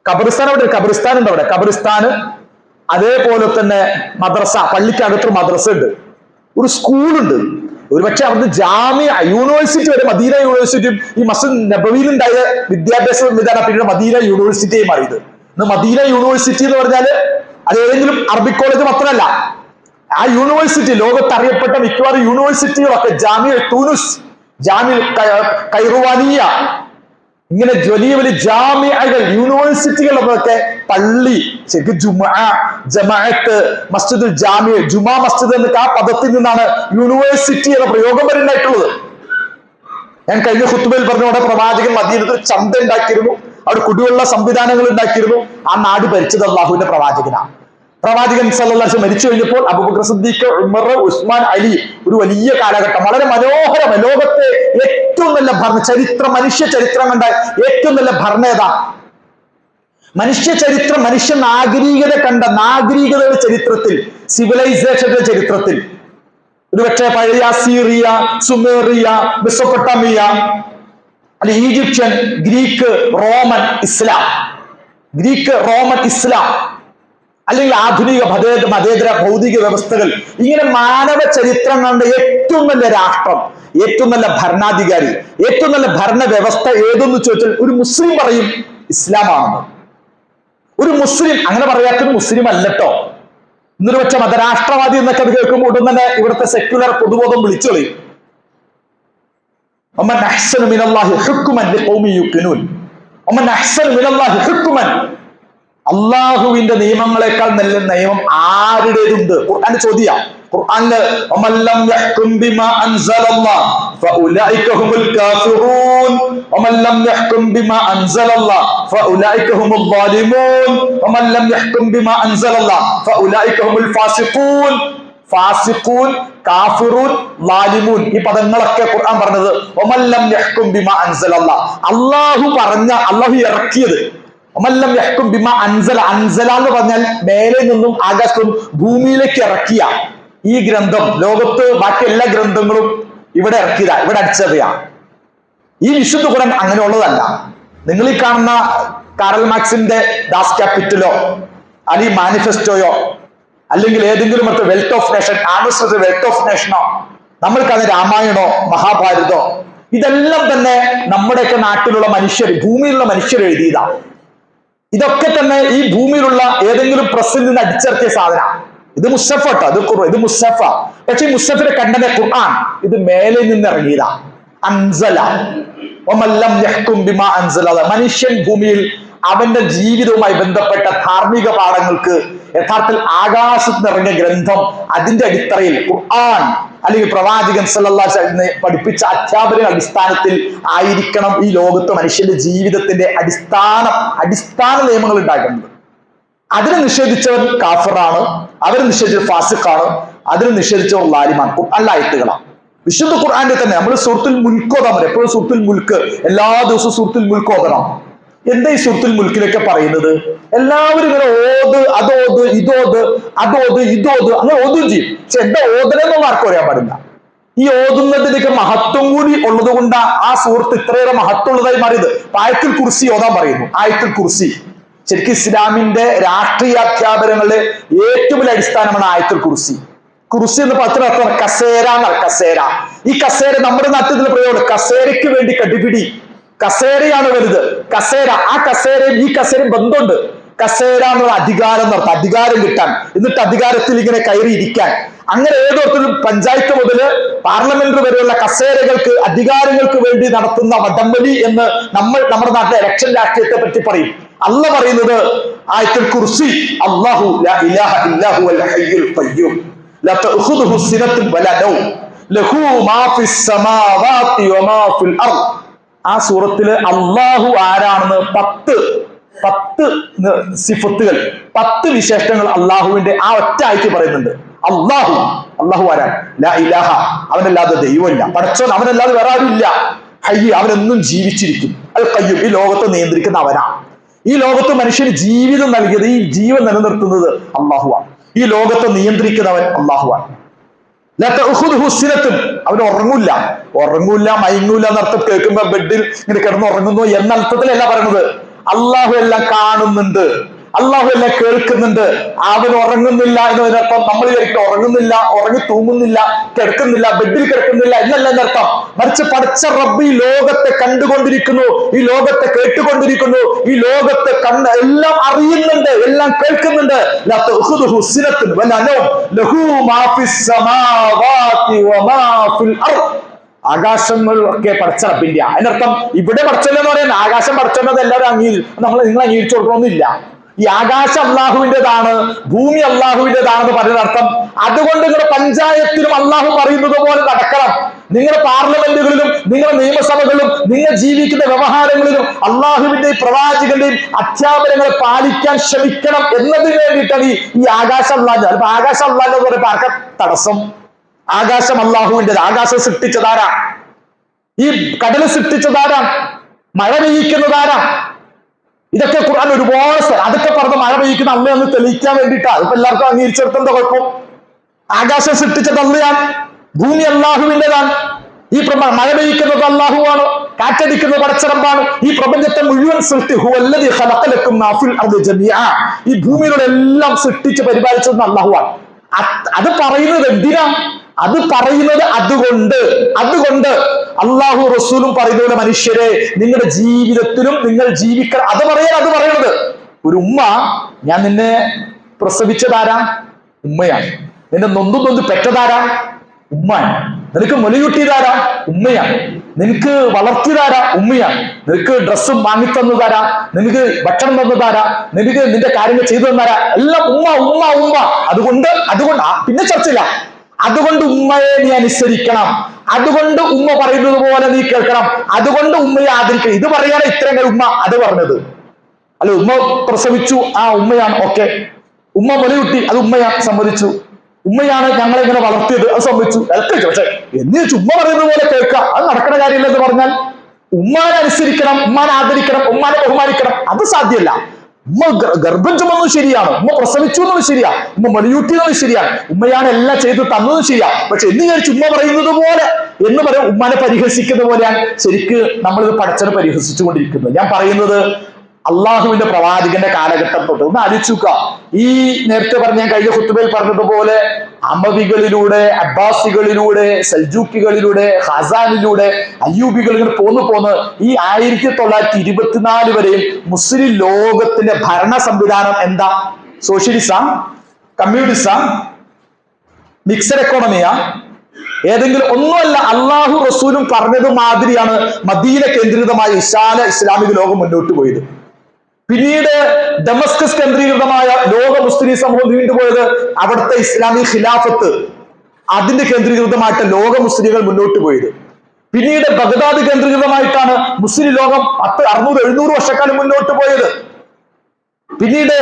Speaker 1: ഖബറിസ്ഥാൻ, അവിടെ ഖബറിസ്ഥാൻ ഉണ്ട്, അവിടെ ഖബറിസ്ഥാന്, അതേപോലെ തന്നെ മദ്രസ, പള്ളിക്കകത്തൊരു മദ്രസ ഉണ്ട്, ഒരു സ്കൂളുണ്ട്. ഒരുപക്ഷെ അവിടുന്ന് ജാമിയ, യൂണിവേഴ്സിറ്റി വരെ, മദീന യൂണിവേഴ്സിറ്റിയും ഈ മസ്ജിദ് നബവിയിൽ ഉണ്ടായ വിദ്യാഭ്യാസ സംവിധാനം പിന്നീട് മദീന യൂണിവേഴ്സിറ്റിയായി മാറിയത്. ഇന്ന് മദീന യൂണിവേഴ്സിറ്റി എന്ന് പറഞ്ഞാൽ അത് ഏതെങ്കിലും അറബിക് കോളേജ് മാത്രമല്ല. ആ യൂണിവേഴ്സിറ്റി ലോകത്ത് അറിയപ്പെട്ട മിക്കവാറും യൂണിവേഴ്സിറ്റികളൊക്കെ, ജാമിയ തൂനുസ്, ജാമിയ കൈറുവാനിയ, ഇങ്ങനെ വലിയ വലിയ ജാമിഅകൾ, യൂണിവേഴ്സിറ്റികളൊക്കെ പള്ളി, ശരിക്കും ജമാഅത്ത്, മസ്ജിദുൽ ജാമിഅ, ജുമാ മസ്ജിദ് എന്നൊക്കെ ആ പദത്തിൽ നിന്നാണ് യൂണിവേഴ്സിറ്റി എന്ന പ്രയോഗം വരെ ഉണ്ടായിട്ടുള്ളത്. ഞാൻ കഴിഞ്ഞ ഖുത്ബയിൽ പറഞ്ഞ പ്രവാചകൻ മദീനത്തിൽ ചന്ത ഉണ്ടാക്കിയിരുന്നു, അവിടെ കുടിവെള്ള സംവിധാനങ്ങൾ ഉണ്ടാക്കിയിരുന്നു. ആ നാട് ഭരിച്ചത് അള്ളാഹുവിന്റെ പ്രവാചകനാണ്. പ്രവാചകൻ സല്ലല്ലാഹു അലൈഹി വസല്ലം മരിച്ചു കഴിഞ്ഞപ്പോൾ അബൂബക്കർ സിദ്ദീഖ്, ഉമർ, ഉസ്മാൻ, അലി, ഒരു വലിയ കാലഘട്ടം, വളരെ മനോഹരമായ, ലോകത്തെ ഏറ്റവും നല്ല മനുഷ്യ ചരിത്രം കണ്ട ഏറ്റവും നല്ല ഭരണേത, മനുഷ്യ നാഗരികത കണ്ട, നാഗരികതയുടെ ചരിത്രത്തിൽ, സിവിലൈസേഷന്റെ ചരിത്രത്തിൽ, ഒരുപക്ഷെ പഴയ സീറിയ, സുമേറിയ, മെസൊപ്പൊട്ടാമിയ, അല്ലെ ഈജിപ്ഷ്യൻ, ഗ്രീക്ക്, റോമൻ, ഇസ്ലാം, അല്ലെങ്കിൽ ആധുനിക മതേതര ഭൗതിക വ്യവസ്ഥകൾ, ഇങ്ങനെ മാനവ ചരിത്രം കണ്ട ഏറ്റവും നല്ല രാഷ്ട്രം, ഏറ്റവും നല്ല ഭരണാധികാരി, ഏറ്റവും നല്ല ഭരണ വ്യവസ്ഥ ഏതെന്ന് ചോദിച്ചാൽ ഒരു മുസ്ലിം പറയും ഇസ്ലാമാണെന്ന്. ഒരു മുസ്ലിം അങ്ങനെ പറയാത്തൊരു മുസ്ലിം അല്ലട്ടോ. ഇന്നൊരു പക്ഷെ മതരാഷ്ട്രവാദി എന്നൊക്കെ അത് കേൾക്കുമ്പോൾ ഉടൻ തന്നെ ഇവിടുത്തെ സെക്യുലർ പൊതുബോധം വിളിച്ചു കളയും. ومن أحسن من الله حكما لقوم يوقنون ومن أحسن من الله حكما അള്ളാഹുവിന്റെ നിയമങ്ങളെക്കാൾ നല്ല നിയമം ആരുടേതുണ്ട്? ഖുർആന്റെ ചോദ്യ. ഖുർആനില് വമല്ലം യഹ്കും ബിമാ അൻസലല്ലാഹ് ഫഉലൈക ഹുമുൽ കാഫിറൂൻ വമല്ലം യഹ്കും ബിമാ അൻസലല്ലാഹ് ഫഉലൈക ഹുമുൽ ളാലിമൂൻ വമല്ലം യഹ്കും ബിമാ അൻസലല്ലാഹ് ഫഉലൈക ഹുമുൽ ഫാസിഖൂൻ ഫാസിഖൂൻ, കാഫിറൂൻ, ലാലിമൂൻ, ഈ പദങ്ങളൊക്കെ ഖുർആൻ പറഞ്ഞത് വമല്ലം യഹ്കും ബിമാ അൻസലല്ലാഹ്, അള്ളാഹു പറഞ്ഞ, അള്ളാഹു ഇറക്കിയത്. വമല്ലം യഹ്കും ബിമാ അൻസല, അൻസല എന്ന് പറഞ്ഞാൽ മേലെ നിന്നും ആകാശത്തും ഭൂമിയിലേക്ക് ഇറക്കിയ ഈ ഗ്രന്ഥം, ലോകത്ത് ബാക്കി എല്ലാ ഗ്രന്ഥങ്ങളും ഇവിടെ ഇറക്കിയതാ, ഇവിടെ അടിച്ചതയാ. ഈ വിശുദ്ധ ഖുർആൻ അങ്ങനെയുള്ളതല്ല. നിങ്ങൾ ഈ കാണുന്ന കാറൽ മാർക്സിന്റെ ദാസ് ക്യാപിറ്റലോ അല്ലെങ്കിൽ മാനിഫെസ്റ്റോയോ അല്ലെങ്കിൽ ഏതെങ്കിലും wealth of nation, ambassador wealth of നേഷനോ, നമ്മൾക്കത് രാമായണോ മഹാഭാരതോ, ഇതെല്ലാം തന്നെ നമ്മുടെയൊക്കെ നാട്ടിലുള്ള മനുഷ്യർ, ഭൂമിയിലുള്ള മനുഷ്യർ എഴുതിയതാ. ഇതൊക്കെ തന്നെ ഈ ഭൂമിയിലുള്ള ഏതെങ്കിലും പ്രസ്സിൽ നിന്ന് അടിച്ചിറക്കിയ സാധനം. ഇത് മുസ്തഫ കേട്ടോ, ഇത് മുസ്തഫ. പക്ഷെ ഈ മുസ്തഫിന്റെ കണ്ടന്റെ ഖുർആൻ ഇത് മേലെ നിന്ന് ഇറങ്ങിയതാ. അൻസല വമല്ലം യഹ്കും ബിമാ അൻസല, മനുഷ്യൻ ഭൂമിയിൽ അവന്റെ ജീവിതവുമായി ബന്ധപ്പെട്ട ധാർമ്മിക പാഠങ്ങൾക്ക് യഥാർത്ഥത്തിൽ ആകാശത്ത് നിറങ്ങിയ ഗ്രന്ഥം, അതിന്റെ അടിത്തറയിൽ ഖുർആൻ അല്ലെങ്കിൽ പ്രവാചകൻ സല്ലല്ലാഹു അലൈഹി വസല്ലം പഠിപ്പിച്ച അധ്യാപന അടിസ്ഥാനത്തിൽ ആയിരിക്കണം ഈ ലോകത്ത് മനുഷ്യന്റെ ജീവിതത്തിന്റെ അടിസ്ഥാന നിയമങ്ങൾ ഉണ്ടാക്കുന്നത്. അതിനെ നിഷേധിച്ചവൻ കാഫിറാണ്, അവരെ നിഷേധിച്ചവർ ഫാസിഖാണ്, അതിനെ നിഷേധിച്ചവർ ലാലിമാണ്. ഖുർആനിലെ ആയത്തുകളാണ്. വിശുദ്ധ ഖുർആന്റെ തന്നെ നമ്മൾ സൂറത്തുൽ മുൽക്ക് ഓതാൻ പറയും. എപ്പോഴും സൂറത്തുൽ മുൽക്ക്, എല്ലാ ദിവസവും സൂറത്തുൽ മുൽക്ക് ഓതണം. എന്താ ഈ സൂറത്തുൽ മുൽക്കിലൊക്കെ പറയുന്നത്? എല്ലാവരും ഇങ്ങനെ ഇതോത് അങ്ങനെ ഓതും ചെയ്യും. പക്ഷെ എന്താ ഓതനെന്നൊന്നും ആർക്കും അറിയാൻ പാടില്ല. ഈ ഓതുന്നതിനൊക്കെ മഹത്വം കൂടി ഉള്ളത് കൊണ്ട് ആ സൂറത്ത് ഇത്രയേറെ മഹത്വം ഉള്ളതായി മാറിയത്. ആയത്തുൽ കുർസി ഓതാൻ പറയുന്നു. ആയത്തുൽ കുർസി ശരിക്കും ഇസ്ലാമിന്റെ രാഷ്ട്രീയ അധ്യാപനങ്ങളുടെ ഏറ്റവും വലിയ അടിസ്ഥാനമാണ് ആയത്തുൽ കുർസി. കുർസി എന്ന് പറഞ്ഞാൽ കസേര എന്നാണ്. കസേര, ഈ കസേര നമ്മുടെ നാട്ടിൽ പ്രയോഗം. കസേരയ്ക്ക് വേണ്ടി കടിപിടി, കസേരയാണ് വലുത്. കസേര, ആ കസേരയും ഈ കസേരയും ബന്ധമുണ്ട്. കസേര എന്നുള്ള അധികാരം എന്നർത്ഥം, അധികാരം കിട്ടാൻ, എന്നിട്ട് അധികാരത്തിൽ ഇങ്ങനെ കയറി ഇരിക്കാൻ. അങ്ങനെ ഏതോർത്തിലും പഞ്ചായത്ത് മുതല് പാർലമെന്റ് വരെയുള്ള കസേരകൾക്ക്, അധികാരങ്ങൾക്ക് വേണ്ടി നടത്തുന്ന വടംവലി എന്ന് നമ്മുടെ നാട്ടിലെ ഇലക്ഷൻ രാഷ്ട്രീയത്തെ പറ്റി പറയും. അല്ല പറയുന്നത് ആയത്തുൽ കുർസി, അല്ലാഹു ലാ ഇലാഹ ഇല്ലാ ഹുവൽ ഹയ്യുൽ ഖയ്യൂം ലാ തഅഖുദുഹു സിനത്തുൻ വലാ നൗം ലഹു മാ ഫിസ് സമാവാതി വമാ ഫിൽ അർദ്. ആ സൂറത്തില് അള്ളാഹു ആരാണെന്ന് 10 സിഫത്തുകൾ, 10 വിശേഷണങ്ങൾ അള്ളാഹുവിന്റെ ആ ഒറ്റ ആയിട്ട് പറയുന്നുണ്ട്. അള്ളാഹു ആരാണ്? ലാ ഇലാഹ, അവനല്ലാതെ ദൈവമില്ല. പടച്ചോൻ, അവനല്ലാതെ വേറെ ആരും ഇല്ല. ഹയ്യ്, അവനെന്നും ജീവിച്ചിരിക്കും. അൽ ഖയ്യൂം, ഈ ലോകത്തെ നിയന്ത്രിക്കുന്ന അവനാണ്. ഈ ലോകത്ത് മനുഷ്യന് ജീവിതം നൽകിയത്, ഈ ജീവൻ നിലനിർത്തുന്നത് അള്ളാഹുവാണ്. ഈ ലോകത്തെ നിയന്ത്രിക്കുന്നവൻ അള്ളാഹുവാണ്. അവൻ ഉറങ്ങൂല മയങ്ങൂല എന്നർത്ഥം കേൾക്കുമ്പോ ബെഡിൽ ഇങ്ങനെ കിടന്ന് ഉറങ്ങുന്നു എന്ന അർത്ഥത്തിലല്ല പറയുന്നത്. അള്ളാഹു എല്ലാം കാണുന്നുണ്ട്, അള്ളാഹു എല്ലാം കേൾക്കുന്നുണ്ട്. അവൻ ഉറങ്ങുന്നില്ല എന്നതിനർത്ഥം നമ്മൾ വിചാരിക്കും ഉറങ്ങുന്നില്ല, ഉറങ്ങി തൂങ്ങുന്നില്ല, കിടക്കുന്നില്ല, ബെഡിൽ കിടക്കുന്നില്ല എന്നല്ല എന്നർത്ഥം. മറിച്ച് പടച്ച റബ്ബ് ഈ ലോകത്തെ കണ്ടുകൊണ്ടിരിക്കുന്നു, ഈ ലോകത്തെ കേട്ടുകൊണ്ടിരിക്കുന്നു, ഈ ലോകത്തെ എല്ലാം അറിയുന്നുണ്ട്, എല്ലാം കേൾക്കുന്നുണ്ട്. ആകാശങ്ങളൊക്കെ പടച്ച റബ്ബിന്റെ. അതിനർത്ഥം ഇവിടെ പടച്ചല്ലെന്ന് പറയുന്നത് ആകാശം പടച്ചെന്നത് എല്ലാവരും നിങ്ങൾ അംഗീകരിച്ചു കൊടുക്കണമെന്നില്ല. ഈ ആകാശം അള്ളാഹുവിൻ്റെതാണ്, ഭൂമി അള്ളാഹുവിൻ്റെതാണെന്ന് പറയുന്ന അർത്ഥം അതുകൊണ്ട് നിങ്ങളുടെ പഞ്ചായത്തിലും അള്ളാഹു പറയുന്നത് പോലെ നടക്കണം. നിങ്ങളുടെ പാർലമെന്റുകളിലും നിങ്ങളുടെ നിയമസഭകളിലും നിങ്ങൾ ജീവിക്കുന്ന വ്യവഹാരങ്ങളിലും അള്ളാഹുവിന്റെയും പ്രവാചകന്റെയും അധ്യാപനങ്ങളെ പാലിക്കാൻ ശ്രമിക്കണം എന്നതിന് വേണ്ടിയിട്ടാണ് ഈ ആകാശം അള്ളാഹ്. അപ്പൊ ആകാശം അള്ളാഹ് എന്ന് പറയുമ്പോൾ ആർക്കാ തടസ്സം? ആകാശം അള്ളാഹുവിൻ്റെത്. ആകാശം സൃഷ്ടിച്ചതാരാ? ഈ കടല് സൃഷ്ടിച്ചതാരാ? മഴ പെയ്യിക്കുന്നതാരാ? ഇതൊക്കെ ഖുർആൻ ഒരുപാട് അതൊക്കെ പറഞ്ഞ് മഴ പെയ്യിക്കുന്ന അള്ളയെന്ന് തെളിയിക്കാൻ വേണ്ടിയിട്ടാണ്. ഇപ്പൊ എല്ലാവർക്കും അംഗീകരിച്ചെടുത്ത കുഴപ്പം? ആകാശം സൃഷ്ടിച്ചത് അള്ളയാണ്, ഭൂമി അള്ളാഹുവിൻ്റെതാണ്, ഈ മഴ പെയ്യിക്കുന്നത് അള്ളാഹുവാണ്, കാറ്റടിക്കുന്നത് പടച്ചറമ്പാണ്. ഈ പ്രപഞ്ചത്തെ മുഴുവൻ സൃഷ്ടി ഹുവല്ലദീ ഖലഖലക്കും മാ ഫിൽ അർദി ജമീഅ, ഈ ഭൂമിയിലുള്ള എല്ലാം സൃഷ്ടിച്ച് പരിപാലിച്ചത് അള്ളാഹുവാണ്. അത് പറയുന്നത് എന്തിനാ? അത് പറയുന്നത് അതുകൊണ്ട് അള്ളാഹു റസൂലും പറയുന്ന പോലെ മനുഷ്യരെ നിങ്ങളുടെ ജീവിതത്തിലും നിങ്ങൾ ജീവിക്കണം. അത് പറയണത്. ഒരു ഉമ്മ, ഞാൻ നിന്നെ പ്രസവിച്ചതാരാ? ഉമ്മയാണ്. നിന്നെ നൊന്ത് പെറ്റതാരാ? ഉമ്മയാണ്. നിനക്ക് മുലയൂട്ടിയതാരാ? ഉമ്മയാണ്. നിനക്ക് വളർത്തിയതാരാ? ഉമ്മയാണ്. നിനക്ക് ഡ്രസ്സും വാങ്ങിത്തന്നതാരാ? നിനക്ക് ഭക്ഷണം തന്നതാരാ? നിനക്ക് നിന്റെ കാര്യങ്ങൾ ചെയ്തു തന്നാരാ? എല്ലാം ഉമ്മ. അതുകൊണ്ട് പിന്നെ ചർച്ചയില്ല. അതുകൊണ്ട് ഉമ്മയെ നീ അനുസരിക്കണം, അതുകൊണ്ട് ഉമ്മ പറയുന്നത് പോലെ നീ കേൾക്കണം, അതുകൊണ്ട് ഉമ്മയെ ആദരിക്കണം. ഇത് പറയാനാണ് ഇത്രയും ഉമ്മ അത് പറഞ്ഞത്. അല്ല, ഉമ്മ പ്രസവിച്ചു, ആ ഉമ്മയാണ്, ഓക്കെ. ഉമ്മ മുലയൂട്ടി, അത് ഉമ്മയാണ്, സമ്മതിച്ചു. ഉമ്മയാണ് ഞങ്ങളെ ഇങ്ങനെ വളർത്തിയത്, അത് സംഭവിച്ചു കേൾക്കുക. പക്ഷെ എന്ന് ചുമ്മാ പറയുന്നത് പോലെ കേൾക്കുക, അത് നടക്കുന്ന കാര്യമില്ലെന്ന് പറഞ്ഞാൽ ഉമ്മാനെ അനുസരിക്കണം, ഉമ്മാനെ ആദരിക്കണം, ഉമ്മാനെ ബഹുമാനിക്കണം, അത് സാധ്യമല്ല. ഉമ്മ ഗർഭം ചുമന്നത് ശരിയാണ്, ഉമ്മ പ്രസവിച്ചു എന്നത് ശരിയാ, ഉമ്മ മൊഴിയൂട്ടി എന്നത് ശരിയാണ്, ഉമ്മയാണ് എല്ലാം ചെയ്ത് തന്നതും ശരിയാ. പക്ഷെ എന്ന് വിചാരിച്ച് ഉമ്മ പറയുന്നത് പോലെ എന്ന് പറയും ഉമ്മാനെ പരിഹസിക്കുന്ന പോലെയാണ് ശരിക്ക് നമ്മളിത് പടച്ചനെ പരിഹസിച്ചുകൊണ്ടിരിക്കുന്നത്. ഞാൻ പറയുന്നത് അള്ളാഹുവിന്റെ പ്രവാചകന്റെ കാലഘട്ടം തൊട്ട് ഒന്ന് ആലോചിക്കുക. ഈ നേരത്തെ പറഞ്ഞ ഞാൻ കഴിഞ്ഞ ഖുത്ബയിൽ പറഞ്ഞതുപോലെ അമവികളിലൂടെ, അബ്ബാസികളിലൂടെ, സൽജൂക്കികളിലൂടെ, ഖസാനിലൂടെ, അയ്യൂബികളിൽ പോന്ന് ഈ 1924 വരെയും മുസ്ലിം ലോകത്തിന്റെ ഭരണ സംവിധാനം എന്താ? സോഷ്യലിസം, കമ്മ്യൂണിസം, മിക്സഡ് എക്കോണമിയാ? ഏതെങ്കിലും ഒന്നുമല്ല. അള്ളാഹു റസൂലും പറഞ്ഞത് മാതിരിയാണ് മദീന കേന്ദ്രീകൃതമായ വിശാല ഇസ്ലാമിക ലോകം മുന്നോട്ട് പോയത്. പിന്നീട് ഡമസ്കസ് കേന്ദ്രീകൃതമായ ലോക മുസ്ലിം സമൂഹം നീണ്ടുപോയത് അവിടുത്തെ ഇസ്ലാമിക ഖിലാഫത്ത്, അതിന്റെ കേന്ദ്രീകൃതമായിട്ട് ലോക മുസ്ലിങ്ങൾ മുന്നോട്ട് പോയത്. പിന്നീട് ബഗ്ദാദ് കേന്ദ്രീകൃതമായിട്ടാണ് മുസ്ലിം ലോകം 600-700 വർഷക്കാലം മുന്നോട്ട് പോയത്. പിന്നീട്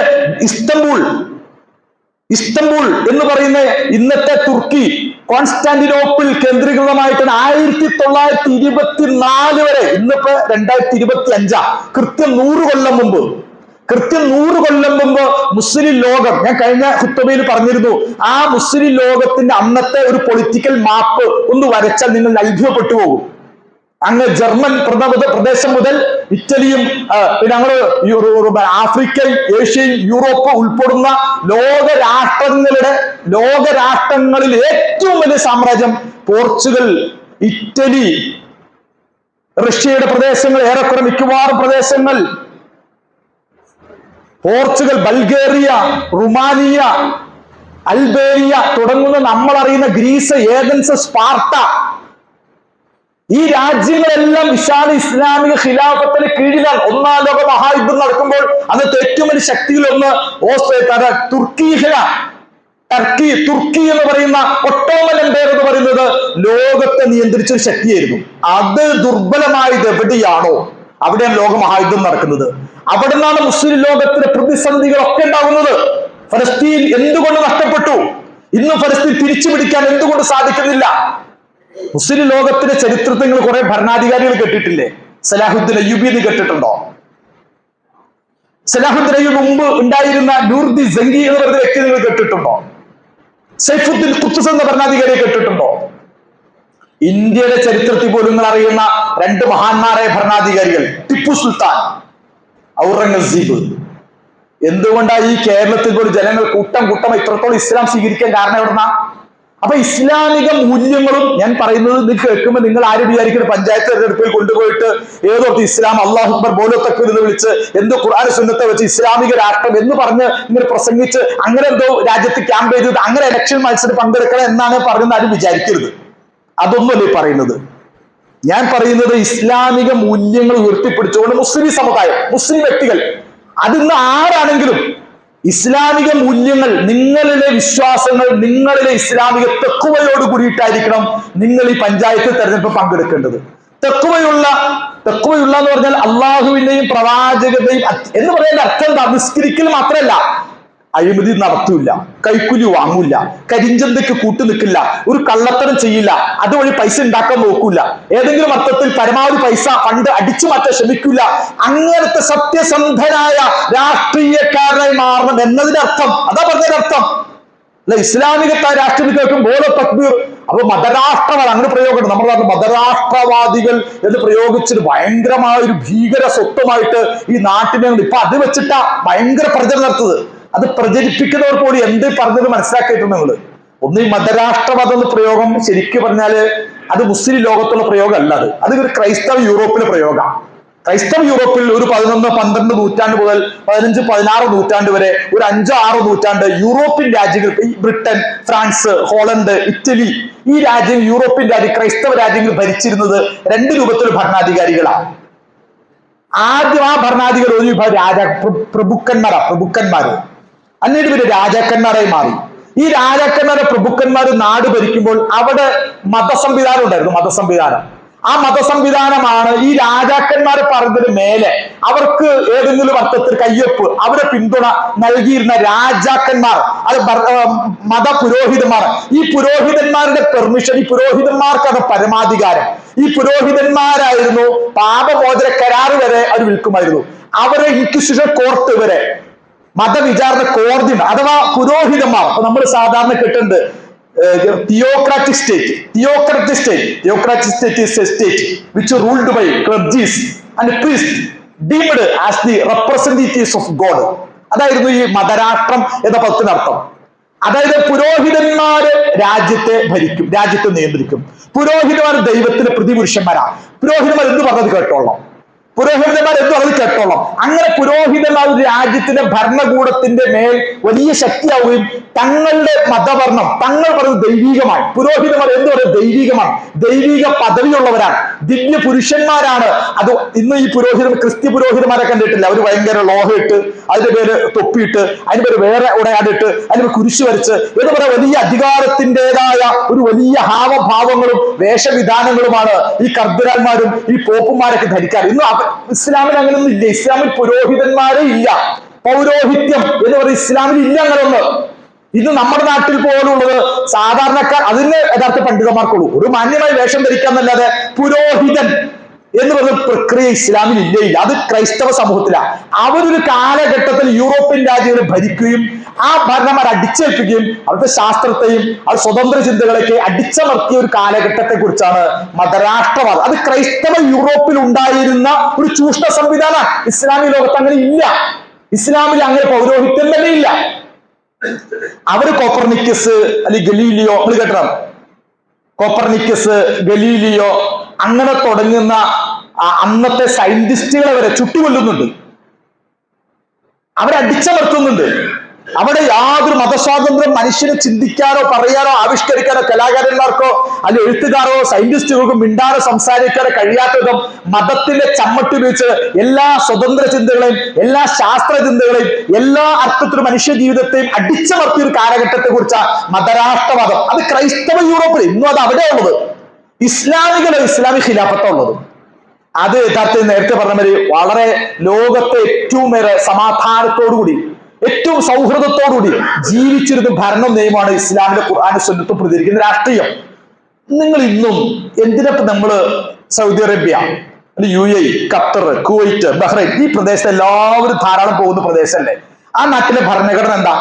Speaker 1: ഇസ്തംബൂൾ എന്ന് പറയുന്ന ഇന്നത്തെ തുർക്കി, കോൺസ്റ്റാന്റിനോപ്പിൾ കേന്ദ്രീകൃതമായിട്ടാണ് 1924 വരെ, ഇന്നിപ്പോ 2025, കൃത്യം 100 കൊല്ലം മുമ്പ് മുസ്ലിം ലോകം, ഞാൻ കഴിഞ്ഞ ഖുത്ബയിൽ പറഞ്ഞിരുന്നു, ആ മുസ്ലിം ലോകത്തിന്റെ അന്നത്തെ ഒരു പൊളിറ്റിക്കൽ മാപ്പ് ഒന്ന് വരച്ചാൽ നിങ്ങൾ അത്ഭുതപ്പെട്ടു പോകും. അങ്ങ് ജർമ്മൻ പ്രദേശം മുതൽ ഇറ്റലിയും പിന്നെ ഞങ്ങള് ആഫ്രിക്കൻ, ഏഷ്യൻ, യൂറോപ്പ് ഉൾപ്പെടുന്ന ലോകരാഷ്ട്രങ്ങളിൽ ഏറ്റവും വലിയ സാമ്രാജ്യം പോർച്ചുഗൽ, ഇറ്റലി, റഷ്യയുടെ പ്രദേശങ്ങൾ, ഏറെക്കുറെ മിക്കവാറും പ്രദേശങ്ങൾ, പോർച്ചുഗൽ, ബൾഗേറിയ, റുമാനിയ, അൽബേനിയ തുടങ്ങുന്ന നമ്മൾ അറിയുന്ന ഗ്രീസ്, ഏതൻസ്, സ്പാർട്ട, ഈ രാജ്യങ്ങളെല്ലാം വിശാല ഇസ്ലാമിക ഖിലാഫത്തിന് കീഴിലാണ്. 1-ാം ലോക മഹായുദ്ധം നടക്കുമ്പോൾ അന്നത്തെ ഏറ്റവും വലിയ ശക്തിയിലൊന്ന് തുർക്കി എന്ന് പറയുന്ന ഒട്ടോമൻ എംപയർ എന്ന് പറയുന്നത് ലോകത്തെ നിയന്ത്രിച്ച ഒരു ശക്തിയായിരുന്നു. അത് ദുർബലമായത് എവിടെയാണോ അവിടെയാണ് ലോക മഹായുദ്ധം നടക്കുന്നത്. അവിടെ നിന്നാണ് മുസ്ലിം ലോകത്തിലെ പ്രതിസന്ധികളൊക്കെ ഉണ്ടാകുന്നത്. ഫലസ്തീൻ എന്തുകൊണ്ട് നഷ്ടപ്പെട്ടു? ഇന്ന് ഫലസ്തീൻ തിരിച്ചു പിടിക്കാൻ എന്തുകൊണ്ട് സാധിക്കുന്നില്ല? മുസ്ലിം ലോകത്തിന്റെ ചരിത്രത്തിൽ നിങ്ങൾ കുറെ ഭരണാധികാരികൾ കേട്ടിട്ടില്ലേ? സലാഹുദ്ദീൻ അയ്യൂബി എന്ന് കേട്ടിട്ടുണ്ടോ? സലാഹുദ്ദീൻ അയ്യൂബ് മുമ്പ് ഉണ്ടായിരുന്ന നൂർദി ജംഗി എന്ന് പറയുന്ന വ്യക്തി നിങ്ങൾ കേട്ടിട്ടുണ്ടോ? സൈഫുദ്ദീൻ ഖുദ്സ് എന്ന ഭരണാധികാരിയെ കേട്ടിട്ടുണ്ടോ? ഇന്ത്യയുടെ ചരിത്രത്തിൽ പോലും നിങ്ങൾ അറിയുന്ന 2 മഹാന്മാരായ ഭരണാധികാരികൾ, ടിപ്പു സുൽത്താൻ, ഔറംഗസീബ്. എന്തുകൊണ്ടാണ് ഈ കേരളത്തിൽ പോലും ജനങ്ങൾ കൂട്ടം ഇത്രത്തോളം ഇസ്ലാം സ്വീകരിക്കാൻ കാരണം എവിടുന്ന? അപ്പൊ ഇസ്ലാമിക മൂല്യങ്ങളും ഞാൻ പറയുന്നത് നിങ്ങൾ കേൾക്കുമ്പോൾ നിങ്ങൾ ആരും വിചാരിക്കുന്ന പഞ്ചായത്ത് തെരഞ്ഞെടുപ്പിൽ കൊണ്ടുപോയിട്ട് ഏതോർത്ത് ഇസ്ലാം അല്ലാഹു അക്ബർ ബോലോത്തക്ബീർ എന്ന് വിളിച്ച് എന്തോ ഖുർആൻ സുന്നത്തെ വെച്ച് ഇസ്ലാമിക രാഷ്ട്രം എന്ന് പറഞ്ഞ് ഇങ്ങനെ പ്രസംഗിച്ച് അങ്ങനെ എന്തോ രാജ്യത്ത് ക്യാമ്പ് ചെയ്ത് അങ്ങനെ ഇലക്ഷൻ മത്സരം പങ്കെടുക്കണം എന്നാണ് പറയുന്നത് ആരും വിചാരിക്കരുത്. അതൊന്നുമല്ലേ പറയുന്നത്. ഞാൻ പറയുന്നത് ഇസ്ലാമിക മൂല്യങ്ങൾ ഉയർത്തിപ്പിടിച്ചുകൊണ്ട് മുസ്ലിം സമുദായം, മുസ്ലിം വ്യക്തികൾ, അതിന്ന് ആരാണെങ്കിലും ഇസ്ലാമിക മൂല്യങ്ങൾ, നിങ്ങളിലെ വിശ്വാസങ്ങൾ, നിങ്ങളിലെ ഇസ്ലാമിക തെക്കുവയോട് കൂടിയിട്ടായിരിക്കണം നിങ്ങൾ ഈ പഞ്ചായത്ത് തെരഞ്ഞെടുപ്പ് പങ്കെടുക്കേണ്ടത്. തെക്കുവയുള്ള എന്ന് പറഞ്ഞാൽ അള്ളാഹുവിന്റെയും പ്രവാചകന്റെയും എന്ന് പറയുന്ന അർത്ഥം എന്താ? നിസ്കരിക്കൽ മാത്രമല്ല, അഴിമതി നടത്തൂല, കൈക്കൂലി വാങ്ങൂല, കരിഞ്ചന്തയ്ക്ക് കൂട്ടു നിൽക്കില്ല, ഒരു കള്ളത്തരം ചെയ്യില്ല, അതുവഴി പൈസ ഉണ്ടാക്കാൻ നോക്കൂല, ഏതെങ്കിലും അർത്ഥത്തിൽ പരമാവധി പൈസ ഫണ്ട് അടിച്ചു മാറ്റാൻ ശ്രമിക്കില്ല. അങ്ങനത്തെ സത്യസന്ധനായ രാഷ്ട്രീയക്കാരനായി മാറണം എന്നതിന്റെ അർത്ഥം അതാ പറഞ്ഞതിനർത്ഥം. അല്ല, ഇസ്ലാമിക രാഷ്ട്രീയം കേൾക്കും ബോലോ തക്ബീർ. അപ്പൊ മതരാഷ്ട്രവാദം അങ്ങനെ പ്രയോഗമുണ്ട്. നമ്മൾ പറഞ്ഞ മതരാഷ്ട്രവാദികൾ എന്ന് പ്രയോഗിച്ചിട്ട് ഭയങ്കരമായ ഒരു ഭീകര സ്വത്വമായിട്ട് ഈ നാട്ടിനെ ഇപ്പൊ അത് വെച്ചിട്ടാ ഭയങ്കര പ്രചരണം നടത്തുന്നത്. അത് പ്രചരിപ്പിക്കുന്നവർ കൂടി എന്ത് പറഞ്ഞത് മനസ്സിലാക്കിയിട്ടുണ്ട് നിങ്ങൾ. ഒന്ന് ഈ മതരാഷ്ട്രവാദം എന്ന പ്രയോഗം ശരിക്കും പറഞ്ഞാല് അത് മുസ്ലിം ലോകത്തുള്ള പ്രയോഗം അല്ല. അത് ഒരു ക്രൈസ്തവ യൂറോപ്പിലെ പ്രയോഗമാണ്. ക്രൈസ്തവ യൂറോപ്പിൽ ഒരു 11-12 നൂറ്റാണ്ട് മുതൽ 15-16 നൂറ്റാണ്ട് വരെ ഒരു 5-6 നൂറ്റാണ്ട് യൂറോപ്യൻ രാജ്യങ്ങൾ, ബ്രിട്ടൻ, ഫ്രാൻസ്, ഹോളണ്ട്, ഇറ്റലി, ഈ രാജ്യം യൂറോപ്യൻ ക്രൈസ്തവ രാജ്യങ്ങൾ ഭരിച്ചിരുന്നത് 2 രൂപത്തിൽ ഭരണാധികാരികളാണ്. ആദ്യം ആ ഭരണാധികാരി ഒരു വിഭാഗം പ്രഭുക്കന്മാര്, അന്നീട് പിന്നെ രാജാക്കന്മാരായി മാറി. ഈ രാജാക്കന്മാരെ പ്രഭുക്കന്മാർ നാട് ഭരിക്കുമ്പോൾ അവിടെ മതസംവിധാനം ഉണ്ടായിരുന്നു. ആ മതസംവിധാനമാണ് ഈ രാജാക്കന്മാർ പറഞ്ഞതിന് മേലെ അവർക്ക് ഏതെങ്കിലും അർത്ഥത്തിൽ കയ്യൊപ്പ് അവരെ പിന്തുണ നൽകിയിരുന്ന രാജാക്കന്മാർ, അത് മതപുരോഹിതന്മാർ. ഈ പുരോഹിതന്മാരുടെ പെർമിഷൻ, ഈ പുരോഹിതന്മാർക്കാണ് പരമാധികാരം. ഈ പുരോഹിതന്മാരായിരുന്നു പാപമോചന കരാറ് വരെ അവർ വിൽക്കുമായിരുന്നു. അവരെ ഇൻക്വിസിഷൻ കോർട്ട് വരെ മതവിചാരണ കോടതി, അഥവാ പുരോഹിതന്മാർ. അപ്പൊ നമ്മൾ സാധാരണ കേട്ടിട്ടുണ്ട് theocratic state. Theocratic state is a state which ruled by clergies and priests deemed as the representatives of God. അതായിരുന്നു ഈ മതരാഷ്ട്രം എന്ന പദത്തിനർത്ഥം. അതായത് പുരോഹിതന്മാര് രാജ്യത്തെ ഭരിക്കും, രാജ്യത്തെ നിയന്ത്രിക്കും. പുരോഹിതന്മാർ ദൈവത്തിന്റെ പ്രതിപുരുഷന്മാരാണ്. പുരോഹിതന്മാർ എന്ത് പറഞ്ഞത് കേട്ടോളാം, പുരോഹിതന്മാർ എന്ത് പറഞ്ഞത് കേട്ടോളാം. അങ്ങനെ പുരോഹിതന്മാർ രാജ്യത്തിന്റെ ഭരണകൂടത്തിന്റെ മേൽ വലിയ ശക്തിയാവുകയും തങ്ങളുടെ മതവർണ്ണം തങ്ങൾ പറയുന്നത് ദൈവികമാണ്. പുരോഹിതന്മാർ എന്ത് പറയുന്നത് ദൈവികമാണ്, ദൈവിക പദവിയുള്ളവരാണ്, ദിവ്യ പുരുഷന്മാരാണ്. അത് ഇന്ന് ഈ ക്രിസ്ത്യ പുരോഹിതന്മാരെ കണ്ടിട്ടില്ല. അവർ ഭയങ്കര ലോഹയിട്ട്, അതിന്റെ പേര് തൊപ്പിയിട്ട്, അതിന്റെ പേര് വേറെ ഉടയാടിട്ട്, അതിന് കുരിശ് വരച്ച് എന്ന് പറയാൻ വലിയ അധികാരത്തിൻ്റെതായ ഒരു വലിയ ഹാവഭാവങ്ങളും വേഷവിധാനങ്ങളുമാണ് ഈ കർദ്ദരാന്മാരും ഈ പോപ്പുമാരൊക്കെ ധരിക്കാറ്. ഇന്ന് ഇസ്ലാമിൽ അങ്ങനെയൊന്നും ഇല്ല. ഇസ്ലാമിൽ പുരോഹിതന്മാരെ ഇല്ല. പൗരോഹിത്യം എന്ന് പറയുന്നത് ഇസ്ലാമിൽ ഇല്ല അങ്ങനെയൊന്ന്. ഇന്ന് നമ്മുടെ നാട്ടിൽ പോലുള്ളത് സാധാരണക്കാർ, അതിന് യഥാർത്ഥ പണ്ഡിതന്മാർക്കുള്ളൂ. ഒരു മാന്യമായ വേഷം ധരിക്കാന്നല്ലാതെ പുരോഹിതൻ എന്ന് പറയുന്ന പ്രക്രിയ ഇസ്ലാമിൽ ഇല്ല. അത് ക്രൈസ്തവ സമൂഹത്തിലാണ്. അവരൊരു കാലഘട്ടത്തിൽ യൂറോപ്യൻ രാജ്യങ്ങളെ ഭരിക്കുകയും ആ ഭരണമാർ അടിച്ചേൽപ്പിക്കുകയും അവിടുത്തെ ശാസ്ത്രത്തെയും അത് സ്വതന്ത്ര ചിന്തകളൊക്കെ അടിച്ചമർത്തിയ ഒരു കാലഘട്ടത്തെ കുറിച്ചാണ് മതരാഷ്ട്രവാദം. അത് ക്രൈസ്തവ യൂറോപ്പിൽ ഉണ്ടായിരുന്ന ഒരു ചൂഷണ സംവിധാനം. ഇസ്ലാമിക ലോകത്ത് അങ്ങനെ ഇല്ല. ഇസ്ലാമിൽ അങ്ങനെ പൗരോഹിത്യം തന്നെ ഇല്ല. അവര് കോപ്പർനിക്കസ് അല്ലെങ്കിൽ ഗലീലിയോ, നമ്മൾ കേട്ടോ, കോപ്പർനിക്കസ്, ഗലീലിയോ അങ്ങനെ തുടങ്ങുന്ന അന്നത്തെ സയന്റിസ്റ്റുകളെ വരെ ചുട്ടുകൊല്ലുന്നുണ്ട്, അവരടിച്ചമർത്തുന്നുണ്ട്. അവിടെ യാതൊരു മതസ്വാതന്ത്ര്യം മനുഷ്യനെ ചിന്തിക്കാനോ പറയാനോ ആവിഷ്കരിക്കാനോ കലാകാരന്മാർക്കോ അല്ലെ എഴുത്തുകാരോ സയന്റിസ്റ്റുകൾക്കും മിണ്ടാനോ സംസാരിക്കാനോ കഴിയാത്ത വിധം മതത്തിന്റെ ചമ്മട്ടി ഉപയോഗിച്ച് എല്ലാ സ്വതന്ത്ര ചിന്തകളെയും എല്ലാ ശാസ്ത്ര ചിന്തകളെയും എല്ലാ അർത്ഥത്തിലും മനുഷ്യ ജീവിതത്തെയും അടിച്ചമർത്തിയ ഒരു കാലഘട്ടത്തെ കുറിച്ചാണ് മതരാഷ്ട്രവാദം. അത് ക്രൈസ്തവ യൂറോപ്പിൽ ഇന്നും അത് അവിടെ ഉള്ളത്. ഇസ്ലാമിക് ഖിലാഫത്ത ഉള്ളത്. അത് യഥാർത്ഥത്തിൽ നേരത്തെ പറഞ്ഞ മാതിരി വളരെ ലോകത്തെ ഏറ്റവും ഏറെ സമാധാനത്തോടുകൂടി ഏറ്റവും സൗഹൃദത്തോടുകൂടി ജീവിച്ചിരുന്ന ഭരണം നിയമമാണ് ഇസ്ലാമിന്റെ ഖുർആനും സുന്നത്തും പ്രതികരിക്കുന്ന രാഷ്ട്രീയം. നിങ്ങൾ ഇന്നും എന്തിനപ്പം നമ്മള് Saudi Arabia, UAE, Qatar, Kuwait, Bahrain ഈ പ്രദേശത്ത് എല്ലാവരും ധാരാളം പോകുന്ന പ്രദേശമല്ലേ? ആ നാട്ടിലെ ഭരണഘടന എന്താ?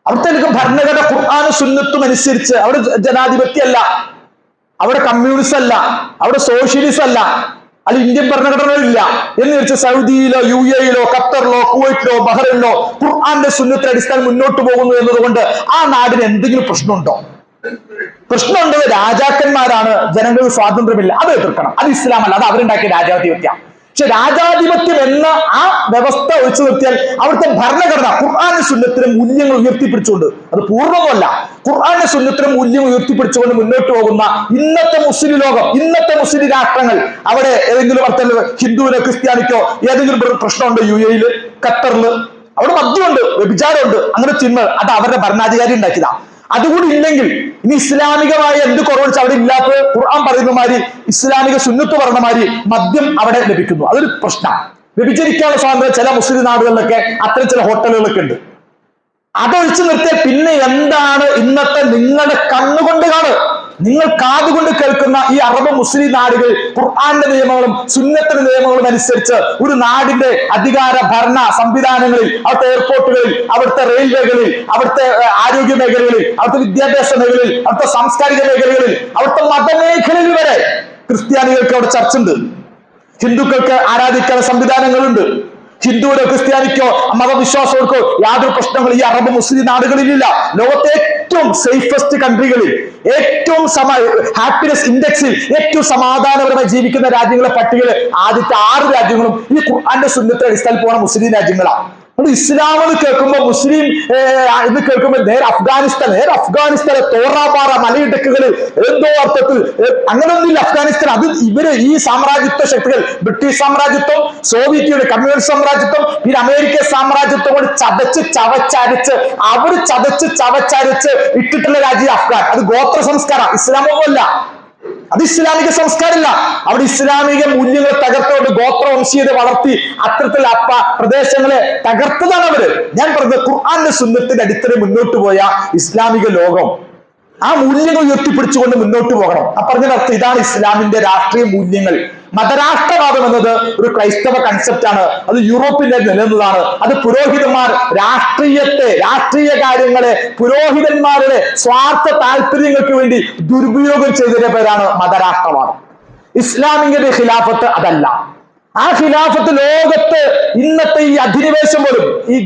Speaker 1: അവിടുത്തെ ഭരണഘടന ഖുർആനും സുന്നത്തും അനുസരിച്ച് അവിടെ ജനാധിപത്യമല്ല, അവിടെ കമ്മ്യൂണിസം അല്ല, അവിടെ സോഷ്യലിസം അല്ല, അത് ഇന്ത്യൻ ഭരണഘടന ഇല്ല എന്ന് വെച്ച് സൗദിയിലോ UAE-ലോ ഖത്തറിലോ കുവൈറ്റിലോ ബഹ്റൈനിലോ ഖുർആന്റെ സുന്നത്തിന്റെ അടിസ്ഥാനം മുന്നോട്ട് പോകുന്നു എന്നതുകൊണ്ട് ആ നാടിന് എന്തെങ്കിലും പ്രശ്നമുണ്ടോ? പ്രശ്നമുണ്ട്. രാജാക്കന്മാരാണ്, ജനങ്ങൾക്ക് സ്വാതന്ത്ര്യമില്ല, അത് എതിർക്കണം. അത് ഇസ്ലാമല്ല, അത് അവരുണ്ടാക്കിയ രാജാധിപത്യം. പക്ഷെ രാജാധിപത്യം എന്ന ആ വ്യവസ്ഥ ഒഴിച്ചു നിർത്തിയാൽ അവിടുത്തെ ഭരണഘടന ഖുർആന്റെ സുന്നത്തിലെ മൂല്യങ്ങൾ ഉയർത്തിപ്പിടിച്ചുകൊണ്ട്, അത് പൂർണ്ണമല്ല, ഖുർആന്റെ സുന്നത്തിലെ മൂല്യം ഉയർത്തിപ്പിടിച്ചുകൊണ്ട് മുന്നോട്ട് പോകുന്ന ഇന്നത്തെ മുസ്ലിം ലോകം, ഇന്നത്തെ മുസ്ലിം രാഷ്ട്രങ്ങൾ, അവിടെ ഏതെങ്കിലും അർത്ഥത്തിൽ ഹിന്ദുവിനോ ക്രിസ്ത്യാനിക്കോ ഏതെങ്കിലും പ്രശ്നമുണ്ട്? UAE-ല്, ഖത്തറില് അവിടെ മദ്യമുണ്ട്, വ്യഭിചാരമുണ്ട്, അങ്ങനെ ചിന്മ അത് അവരുടെ ഭരണാധികാരി ഉണ്ടാക്കിയതാ. അതുകൂടി ഇല്ലെങ്കിൽ ഇനി ഇസ്ലാമികമായ എന്ത് കുറവ് അവിടെ ഇല്ലാത്ത ഖുർആൻ പറയുന്ന മാതിരി ഇസ്ലാമിക സുന്നത്ത് പറഞ്ഞ മാതിരി മദ്യം അവിടെ ലഭിക്കുന്നു, അതൊരു പ്രശ്നം. വ്യഭിചരിക്കാനുള്ള സ്വാതന്ത്ര്യം ചില മുസ്ലിം നാടുകളിലൊക്കെ അത്തരം ചില ഹോട്ടലുകളൊക്കെ ഉണ്ട്. അതൊഴിച്ചു നിർത്തിയാൽ പിന്നെ എന്താണ് ഇന്നത്തെ നിങ്ങളുടെ കണ്ണുകൊണ്ട് കാണുക, നിങ്ങൾ കാതുകൊണ്ട് കേൾക്കുന്ന ഈ അറബ് മുസ്ലിം നാടുകൾ ഖുർആന്റെ നിയമങ്ങളും സുന്നത്തിന്റെ നിയമങ്ങളും അനുസരിച്ച് ഒരു നാടിന്റെ അധികാര ഭരണ സംവിധാനങ്ങളിൽ, അവിടുത്തെ എയർപോർട്ടുകളിൽ, അവിടുത്തെ റെയിൽവേകളിൽ, അവിടുത്തെ ആരോഗ്യ മേഖലകളിൽ, അവിടുത്തെ വിദ്യാഭ്യാസ മേഖലയിൽ, അവിടുത്തെ സാംസ്കാരിക മേഖലകളിൽ, അവിടുത്തെ മതമേഖലയിൽ വരെ ക്രിസ്ത്യാനികൾക്ക് അവിടെ ചർച്ചുണ്ട്, ഹിന്ദുക്കൾക്ക് ആരാധിക്കാനുള്ള സംവിധാനങ്ങളുണ്ട്. ഹിന്ദുവിനോ ക്രിസ്ത്യാനിക്കോ മതവിശ്വാസങ്ങൾക്കോ യാതൊരു പ്രശ്നങ്ങളും ഈ അറബ് മുസ്ലിം നാടുകളിലില്ല. ലോകത്തെ ഏറ്റവും സേഫസ്റ്റ് കൺട്രികളിൽ, ഏറ്റവും ഹാപ്പിനെസ് ഇൻഡെക്സിൽ ഏറ്റവും സമാധാനപരമായി ജീവിക്കുന്ന രാജ്യങ്ങളെ പട്ടികയിൽ ആദ്യത്തെ 6 രാജ്യങ്ങളും ഈ ഖുർആന്റെ സുന്നത്തെ അടിസ്ഥാനത്തിൽ പോകുന്ന മുസ്ലിം രാജ്യങ്ങളാണ്. ഇസ്ലാം എന്ന് കേൾക്കുമ്പോൾ മുസ്ലിം എന്ന് കേൾക്കുമ്പോൾ നേരെ അഫ്ഗാനിസ്ഥാനെ തോറാപാറ മലയിടുക്കുകളിൽ എന്തോ അർത്ഥത്തിൽ അങ്ങനെയൊന്നുമില്ല. അഫ്ഗാനിസ്ഥാൻ അത് ഇവര് ഈ സാമ്രാജ്യത്വ ശക്തികൾ, ബ്രിട്ടീഷ് സാമ്രാജ്യത്വം, സോവിയറ്റ് യൂണിയൻ, കമ്മ്യൂണിസ്റ്റ് സാമ്രാജ്യത്വം, പിന്നെ അമേരിക്കൻ സാമ്രാജ്യത്വം കൊണ്ട് ചതച്ച് ചവച്ചരച്ച് ഇട്ടിട്ടുള്ള രാജ്യം അഫ്ഗാൻ. അത് ഗോത്ര സംസ്കാരം, ഇസ്ലാമൊന്നുമല്ല. അത് ഇസ്ലാമിക സംസ്കാരമല്ല. അവിടെ ഇസ്ലാമിക മൂല്യങ്ങൾ തകർത്തുകൊണ്ട് ഗോത്രവംശീയത വളർത്തി അത്തരത്തിൽ പ്രദേശങ്ങളെ തകർത്തതാണ് അവര്. ഞാൻ പറഞ്ഞത് ഖുർആന്റെ സുന്നത്തിന്റെ അടിത്തറ മുന്നോട്ട് പോയ ഇസ്ലാമിക ലോകം ആ മൂല്യങ്ങൾ ഉയർത്തിപ്പിടിച്ചുകൊണ്ട് മുന്നോട്ട് പോകണം. ആ പറഞ്ഞതിനർത്ഥം ഇതാണ് ഇസ്ലാമിന്റെ രാഷ്ട്രീയ മൂല്യങ്ങൾ. മതരാഷ്ട്രവാദം എന്നത് ഒരു ക്രൈസ്തവ കൺസെപ്റ്റാണ്. അത് യൂറോപ്പിന്റെ നിലനിന്നതാണ്. അത് പുരോഹിതന്മാർ രാഷ്ട്രീയ കാര്യങ്ങളെ പുരോഹിതന്മാരുടെ സ്വാർത്ഥ താല്പര്യങ്ങൾക്ക് വേണ്ടി ദുരുപയോഗം ചെയ്തതിന്റെ പേരാണ് മതരാഷ്ട്രവാദം. ഇസ്ലാമിന്റെ ഖിലാഫത്ത് അതല്ല. ആ ഖിലാഫത്ത് ലോകത്ത് ഇന്നത്തെ ഈ അധിനിവേശം പോലും, ഈ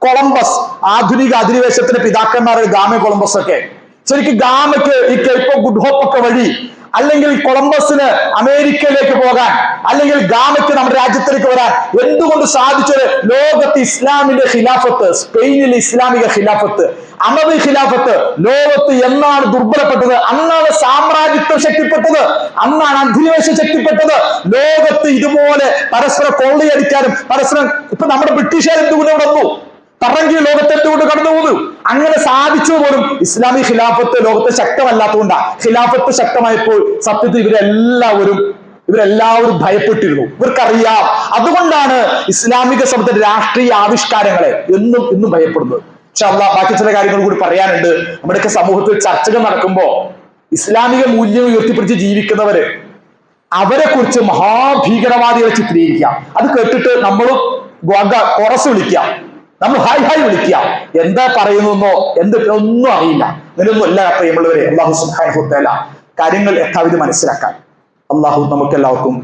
Speaker 1: കൊളംബസ്, ആധുനിക അധിനിവേശത്തിന്റെ പിതാക്കന്മാരുടെ കൊളംബസ് ഒക്കെ, ശരിക്കും ഗാമയ്ക്ക് ഈ കേപ്പ് ഓഫ് ഗുഡ് ഹോപ്പ് ഒക്കെ വഴി, അല്ലെങ്കിൽ കൊളംബസിന് അമേരിക്കയിലേക്ക് പോകാൻ, അല്ലെങ്കിൽ ഗാമയ്ക്ക് നമ്മുടെ രാജ്യത്തിലേക്ക് വരാൻ എന്തുകൊണ്ട് സാധിച്ചത്? ലോകത്ത് ഇസ്ലാമിന്റെ ഖിലാഫത്ത്, സ്പെയിനിലെ ഇസ്ലാമിക ഖിലാഫത്ത്, അമവി ഖിലാഫത്ത് ലോകത്ത് എന്നാണ് ദുർബലപ്പെട്ടത്, അന്നാണ് സാമ്രാജ്യത്വം ശക്തിപ്പെട്ടത്, അന്നാണ് അധിനിവേശം ശക്തിപ്പെട്ടത്. ലോകത്ത് ഇതുപോലെ പരസ്പരം കൊള്ളയടിക്കാനും പരസ്പരം, ഇപ്പൊ നമ്മുടെ ബ്രിട്ടീഷുകാർ എന്തുകൊണ്ട് വന്നു, പറങ്കി ലോകത്തെ എന്തുകൊണ്ട് കടന്നു പോകുന്നു? അങ്ങനെ സാധിച്ചു പോലും ഇസ്ലാമിക് ഖിലാഫത്ത് ലോകത്തെ ശക്തമല്ലാത്തതുകൊണ്ടാണ്. ഖിലാഫത്ത് ശക്തമായപ്പോൾ സത്യത്തിൽ ഇവരെല്ലാവരും ഭയപ്പെട്ടിരുന്നു. ഇവർക്കറിയാം. അതുകൊണ്ടാണ് ഇസ്ലാമിക സമൂഹത്തിന്റെ രാഷ്ട്രീയ ആവിഷ്കാരങ്ങളെ ഇന്നും ഭയപ്പെടുന്നത്. പക്ഷെ ബാക്കി ചില കാര്യങ്ങൾ കൂടി പറയാനുണ്ട്. നമ്മുടെയൊക്കെ സമൂഹത്തിൽ ചർച്ചകൾ നടക്കുമ്പോ ഇസ്ലാമിക മൂല്യം ഉയർത്തിപ്പിടിച്ച് ജീവിക്കുന്നവര്, അവരെ കുറിച്ച് മഹാഭീകരവാദികളെ ചിത്രീകരിക്കാം. അത് കേട്ടിട്ട് നമ്മളും കൊറസ് വിളിക്കാം, നമ്മൾ ഹായ് ഹായ് വിളിക്കാം. എന്താ പറയുന്നോ ഒന്നും അറിയില്ല. അങ്ങനെയൊന്നും അല്ല പ്രിയമുള്ളവരെ. അല്ലാഹു സുബ്ഹാനഹു വ തആല കാര്യങ്ങൾ യഥാവിധി മനസ്സിലാക്കാൻ അല്ലാഹു നമുക്കെല്ലാവർക്കും